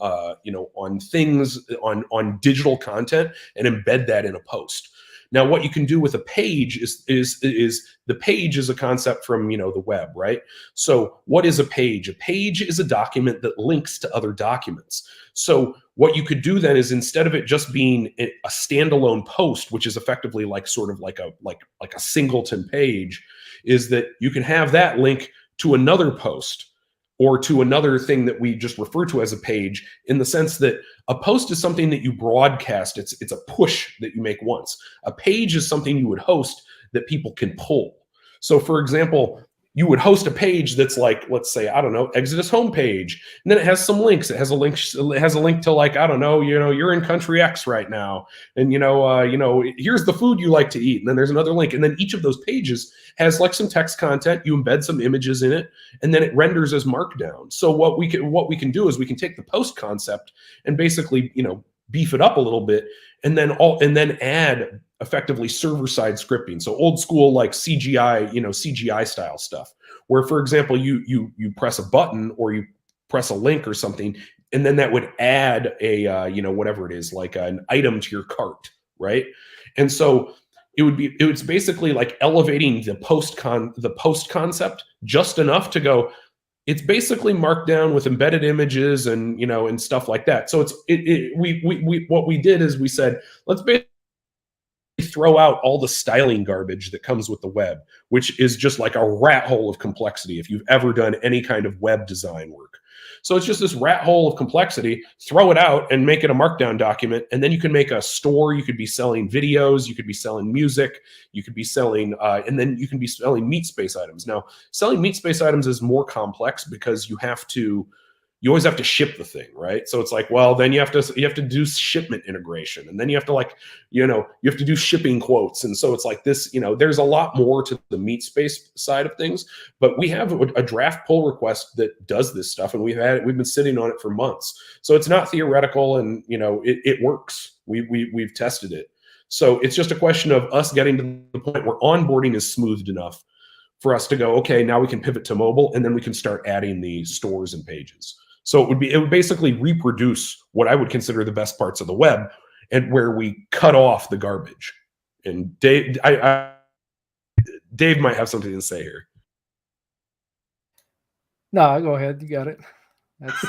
you know, on things, on digital content, and embed that in a post. Now, what you can do with a page is the page is a concept from, you know, the web, right? So what is a page? A page is a document that links to other documents. So what you could do then is, instead of it just being a standalone post, which is effectively like sort of like a singleton page, is that you can have that link to another post or to another thing that we just refer to as a page, in the sense that a post is something that you broadcast. It's a push that you make once. A page is something you would host that people can pull. So for example, you would host a page that's like, let's say, I don't know, Exodus homepage, and then it has some links. It has a link to, like, I don't know, you know, you're in country X right now, and you know, here's the food you like to eat, and then there's another link, and then each of those pages has like some text content. You embed some images in it, and then it renders as markdown. So what we can do is we can take the post concept and basically, you know, beef it up a little bit, and then add effectively server-side scripting. So old school, like CGI, you know, CGI style stuff, where, for example, you press a button or you press a link or something, and then that would add a you know, whatever it is, like an item to your cart, right? And so it's basically like elevating the post concept just enough to go, it's basically markdown with embedded images and, you know, and stuff like that. So what we did is we said, let's basically throw out all the styling garbage that comes with the web, which is just like a rat hole of complexity if you've ever done any kind of web design work. So it's just this rat hole of complexity. Throw it out and make it a markdown document, and then you can make a store. You could be selling videos, you could be selling music, you could be selling, and then you can be selling meat space items. Now, selling meat space items is more complex because you always have to ship the thing, right? So it's like, well, then you have to do shipment integration, and then you have to, like, you know, you have to do shipping quotes. And so it's like this, you know, there's a lot more to the meat space side of things, but we have a draft pull request that does this stuff, and we've been sitting on it for months. So it's not theoretical, and, you know, it works. We've tested it. So it's just a question of us getting to the point where onboarding is smoothed enough for us to go, okay, now we can pivot to mobile, and then we can start adding the stores and pages. So it would basically reproduce what I would consider the best parts of the web, and where we cut off the garbage. And Dave might have something to say here. No, go ahead. You got it. That's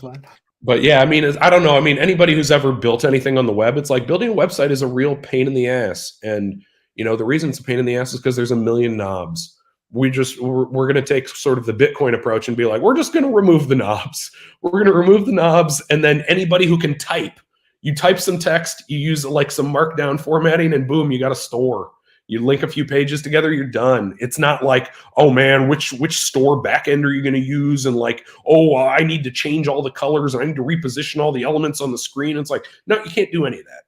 fine. But yeah, I mean, I don't know. I mean, anybody who's ever built anything on the web, it's like building a website is a real pain in the ass. And, you know, the reason it's a pain in the ass is because there's a million knobs. We're going to take sort of the Bitcoin approach and be like, we're just going to remove the knobs. We're going to remove the knobs. And then anybody who can type, you type some text, you use like some markdown formatting, and boom, you got a store. You link a few pages together, you're done. It's not like, oh man, which store backend are you going to use? And like, oh, I need to change all the colors, and I need to reposition all the elements on the screen. It's like, no, you can't do any of that.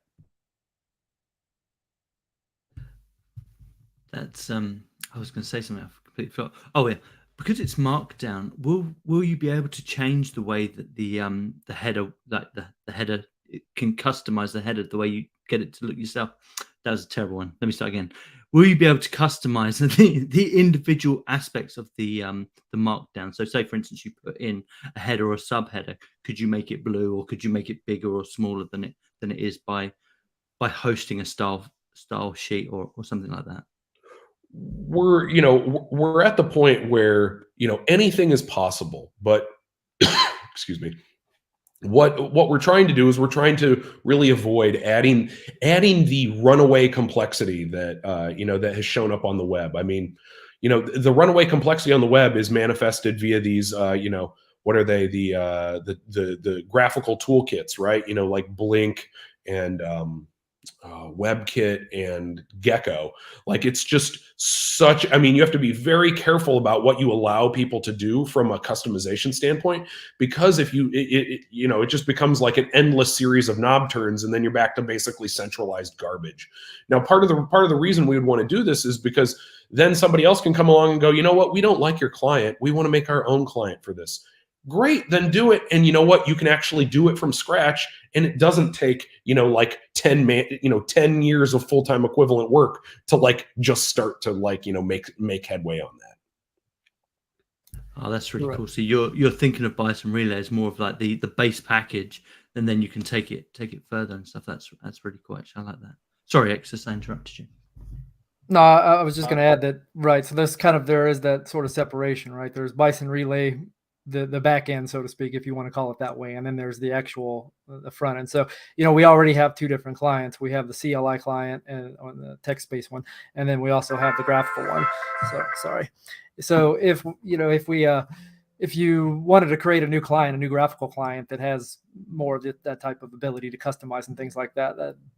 That's I was going to say something. I completely forgot. Oh yeah, because it's markdown. Will you be able to change the way that the header, like the header, it can customize the header the way you get it to look yourself? That was a terrible one. Let me start again. Will you be able to customize the individual aspects of the markdown? So say, for instance, you put in a header or a subheader. Could you make it blue, or could you make it bigger or smaller than it is by hosting a style sheet or something like that? We're at the point where, you know, anything is possible, but excuse me. What we're trying to do is we're trying to really avoid adding the runaway complexity that you know, that has shown up on the web. I mean, you know, the runaway complexity on the web is manifested via these you know, what are they, the graphical toolkits, right? You know, like Blink and WebKit and Gecko. Like, it's just such, I mean, you have to be very careful about what you allow people to do from a customization standpoint, because if you, you know, it just becomes like an endless series of knob turns, and then you're back to basically centralized garbage. Now, part of the reason we would want to do this is because then somebody else can come along and go, you know what, we don't like your client, we want to make our own client for this. Great, then do it. And you know what? You can actually do it from scratch, and it doesn't take, you know, like 10 years of full-time equivalent work to like just start to like, you know, make headway on that. Oh, that's really cool. So you're thinking of Bison Relay as more of like the base package, and then you can take it further and stuff. That's really cool. Actually, I like that. Sorry, X, I interrupted you. No, I was just going to add that, right. So there is that sort of separation, right? There's Bison Relay, the back end, so to speak, if you want to call it that way. And then there's the actual, the front end. So, you know, we already have two different clients. We have the CLI client and on the text-based one, and then we also have the graphical one. So sorry. So if you wanted to create a new client, a new graphical client that has more of that type of ability to customize and things like that,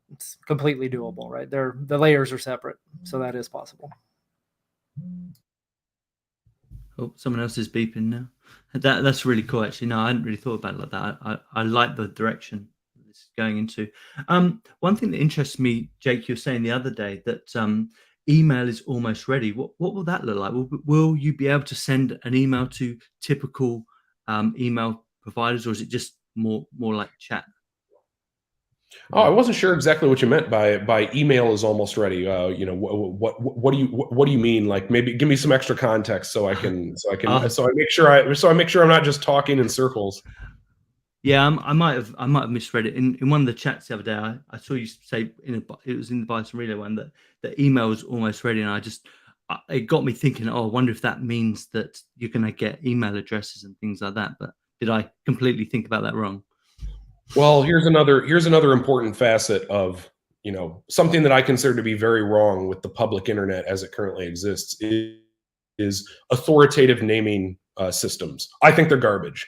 that's completely doable, right? The layers are separate, so that is possible. Oh, someone else is beeping now. That's really cool, actually. No, I hadn't really thought about it like that. I like the direction this is going into. One thing that interests me, Jake, you were saying the other day that email is almost ready. What will that look like? Will you be able to send an email to typical email providers, or is it just more like chat? Oh, I wasn't sure exactly what you meant by email is almost ready. You know, what do you mean? Like, maybe give me some extra context so I make sure I'm not just talking in circles. Yeah, I might have misread it in one of the chats the other day. I saw you say it was in the Bison Relay one that the email was almost ready, and it got me thinking. Oh, I wonder if that means that you're going to get email addresses and things like that. But did I completely think about that wrong? Well, here's another important facet of, you know, something that I consider to be very wrong with the public internet as it currently exists is authoritative naming systems. I think they're garbage.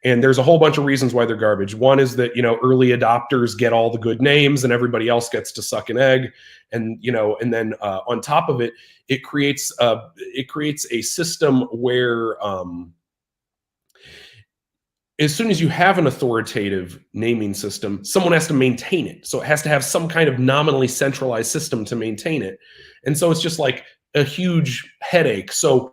And there's a whole bunch of reasons why they're garbage. One is that, you know, early adopters get all the good names and everybody else gets to suck an egg. And, you know, and then on top of it, it creates a system where as soon as you have an authoritative naming system, someone has to maintain it. So it has to have some kind of nominally centralized system to maintain it. And so it's just like a huge headache. So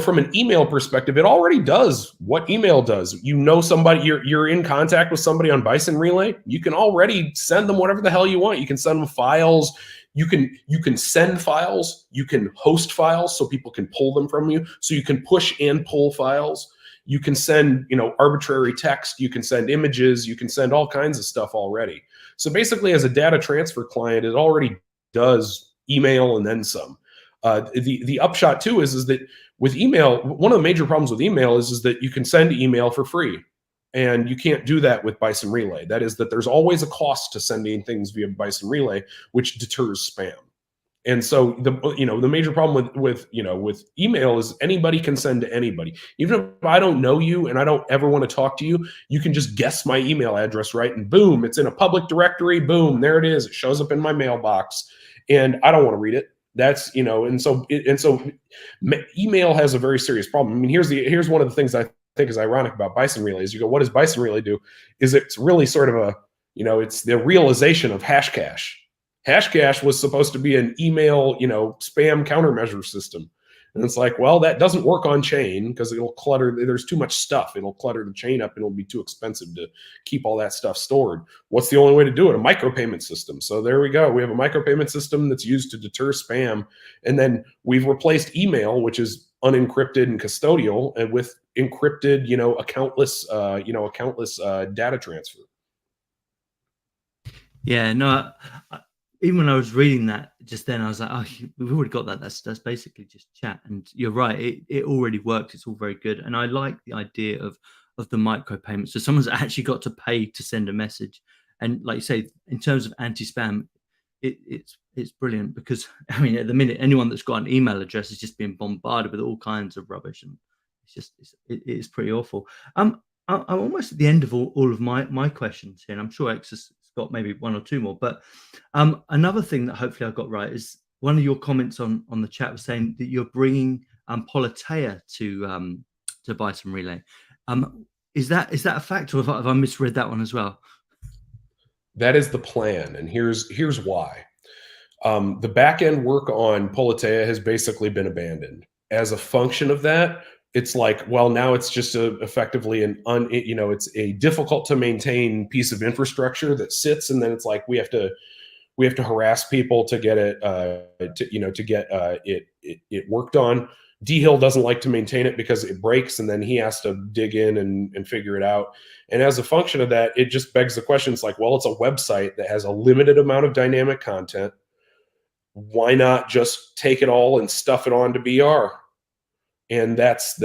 from an email perspective, it already does what email does. You know, somebody, you're in contact with somebody on Bison Relay, you can already send them whatever the hell you want. You can send them files. You can send files. You can host files so people can pull them from you. So you can push and pull files. You can send, you know, arbitrary text. You can send images. You can send all kinds of stuff already. So basically, as a data transfer client, it already does email and then some. The upshot too is that with email, one of the major problems with email is that you can send email for free, and you can't do that with Bison Relay. That is that there's always a cost to sending things via Bison Relay, which deters spam. And so the major problem with email is anybody can send to anybody. Even if I don't know you and I don't ever want to talk to you, you can just guess my email address, right? And boom, it's in a public directory. Boom, there it is. It shows up in my mailbox, and I don't want to read it. That's, you know, and so email has a very serious problem. I mean, here's one of the things I think is ironic about Bison Relay is you go, what does Bison Relay do? Is it's really sort of a, you know, it's the realization of Hashcash. Hashcash was supposed to be an email, you know, spam countermeasure system. And it's like, well, that doesn't work on chain because it'll clutter. There's too much stuff. It'll clutter the chain up and it'll be too expensive to keep all that stuff stored. What's the only way to do it? A micropayment system. So there we go. We have a micropayment system that's used to deter spam. And then we've replaced email, which is unencrypted and custodial, and with encrypted, you know, accountless data transfer. Yeah, no, even when I was reading that just then, I was like, oh, we've already got that. That's basically just chat. And you're right. It already works. It's all very good. And I like the idea of the micropayment. So someone's actually got to pay to send a message. And like you say, in terms of anti-spam, it's brilliant because, I mean, at the minute, anyone that's got an email address is just being bombarded with all kinds of rubbish. And it is pretty awful. I'm almost at the end of all of my questions here. And I'm sure X has got maybe one or two more. But another thing that hopefully I got right is one of your comments on the chat was saying that you're bringing Politeia to Bison Relay. Is that a fact, or have I misread that one as well? That is the plan, and here's why. The back end work on Politeia has basically been abandoned. As a function of that, it's like, well, now it's just effectively it's a difficult to maintain piece of infrastructure that sits, and then it's like we have to harass people to get it it worked on. D Hill doesn't like to maintain it because it breaks, and then he has to dig in and figure it out. And as a function of that, it just begs the question. It's like, well, it's a website that has a limited amount of dynamic content. Why not just take it all and stuff it onto BR? And that's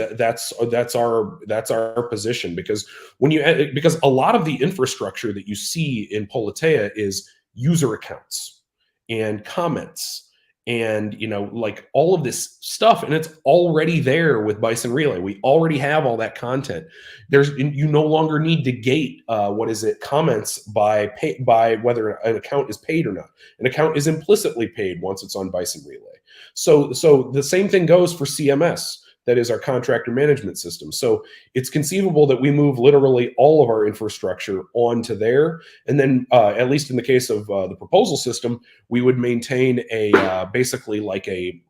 our position, because because a lot of the infrastructure that you see in Politeia is user accounts and comments and like all of this stuff, and it's already there with Bison Relay. We already have all that content. You no longer need to gate comments by whether an account is paid or not. An account is implicitly paid once it's on Bison Relay. So the same thing goes for CMS. That is our contractor management system. So it's conceivable that we move literally all of our infrastructure onto there. And then at least in the case of the proposal system, we would maintain basically like a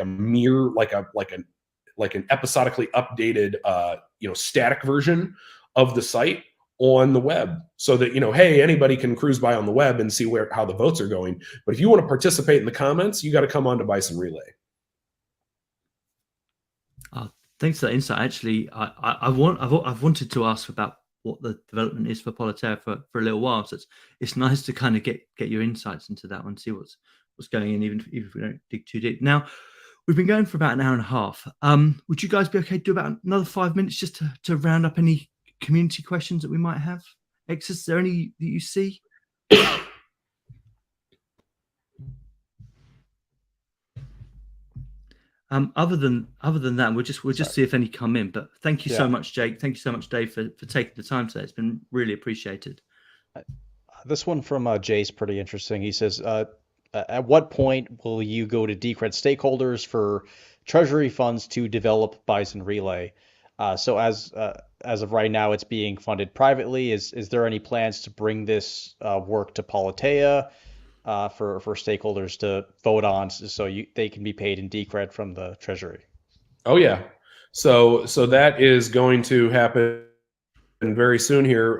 mirror, like an episodically updated static version of the site on the web, so that hey, anybody can cruise by on the web and see how the votes are going. But if you want to participate in the comments, you got to come on to Bison Relay. Thanks for that insight. Actually, I've wanted to ask about what the development is for Politeia for a little while. So it's nice to kind of get your insights into that one, see what's going on, even if we don't dig too deep. Now, we've been going for about an hour and a half. Would you guys be okay to do about another 5 minutes just to round up any community questions that we might have? X, is there any that you see? Other than that, we'll just see if any come in. But thank you so much, Jake. Thank you so much, Dave, for taking the time today. It's been really appreciated. This one from Jay is pretty interesting. He says, at what point will you go to Decred stakeholders for Treasury funds to develop Bison Relay? So as of right now, it's being funded privately. Is there any plans to bring this work to Politeia? For stakeholders to vote on, so they can be paid in Decred from the Treasury? Oh yeah, so that is going to happen very soon here.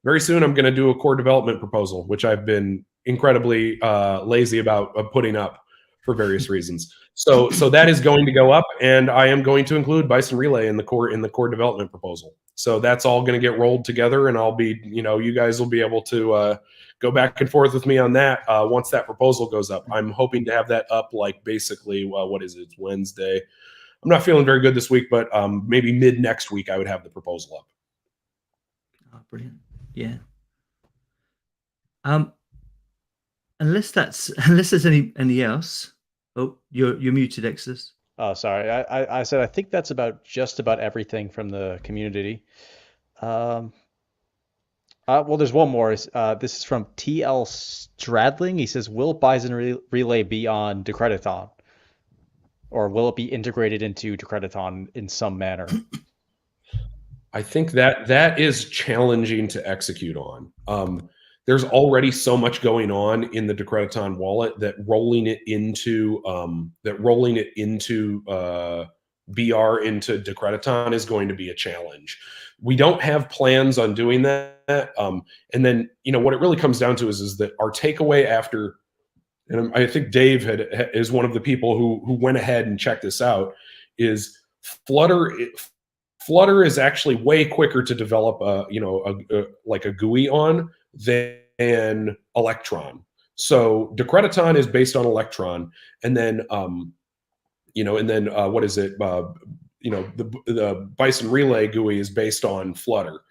Very soon, I'm going to do a core development proposal, which I've been incredibly lazy about putting up for various reasons. So that is going to go up, and I am going to include Bison Relay in the core development proposal. So that's all going to get rolled together, and I'll be, you guys will be able to go back and forth with me on that once that proposal goes up. I'm hoping to have that up like basically, what is it? It's Wednesday. I'm not feeling very good this week, but maybe mid next week I would have the proposal up. Oh, brilliant. Yeah. Unless there's any else. Oh, you're muted, Exodus. Oh, sorry. I said I think that's just about everything from the community. Well, there's one more. This is from TL Stradling. He says, will Bison Relay be on Decrediton? Or will it be integrated into Decrediton in some manner? I think that is challenging to execute on. There's already so much going on in the Decrediton wallet that rolling it into BR into Decrediton is going to be a challenge. We don't have plans on doing that. And then, what it really comes down to is that our takeaway after, and I think Dave is one of the people who went ahead and checked this out, is Flutter is actually way quicker to develop like a GUI on than Electron. So Decrediton is based on Electron, and then what is it? The Bison Relay GUI is based on Flutter.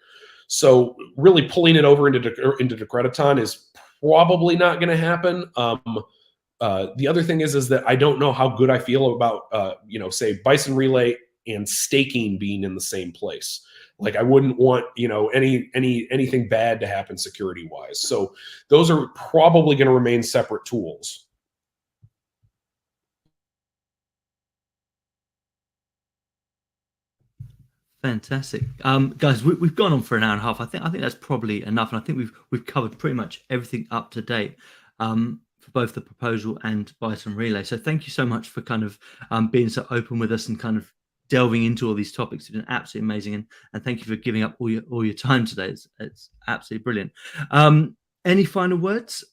So really pulling it over into Decrediton is probably not going to happen. The other thing is that I don't know how good I feel about say Bison Relay and staking being in the same place. Like I wouldn't want, you know, anything bad to happen security wise. So those are probably going to remain separate tools. Fantastic, guys. We've gone on for an hour and a half. I think that's probably enough, and I think we've covered pretty much everything up to date for both the proposal and Bison Relay. So thank you so much for kind of being so open with us and kind of delving into all these topics. It's been absolutely amazing, and thank you for giving up all your time today. It's absolutely brilliant. Any final words?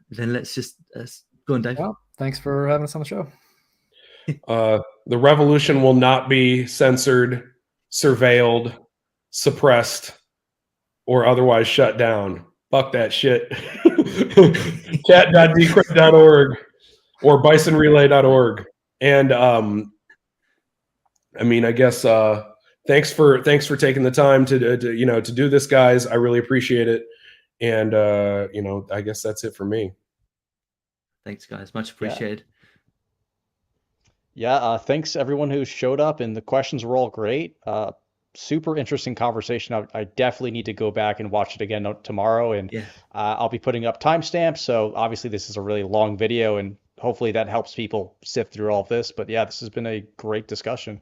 Then let's just go on, Dave. Well, thanks for having us on the show. The revolution will not be censored, surveilled, suppressed, or otherwise shut down. Fuck that shit. Chat.decred.org or bisonrelay.org. And I mean, I guess thanks for taking the time to do this, guys. I really appreciate it. And you know, I guess that's it for me. Thanks, guys. Much appreciated. Yeah, thanks everyone who showed up, and the questions were all great. Super interesting conversation. I definitely need to go back and watch it again tomorrow, and I'll be putting up timestamps. So obviously this is a really long video, and hopefully that helps people sift through all of this. But yeah, this has been a great discussion.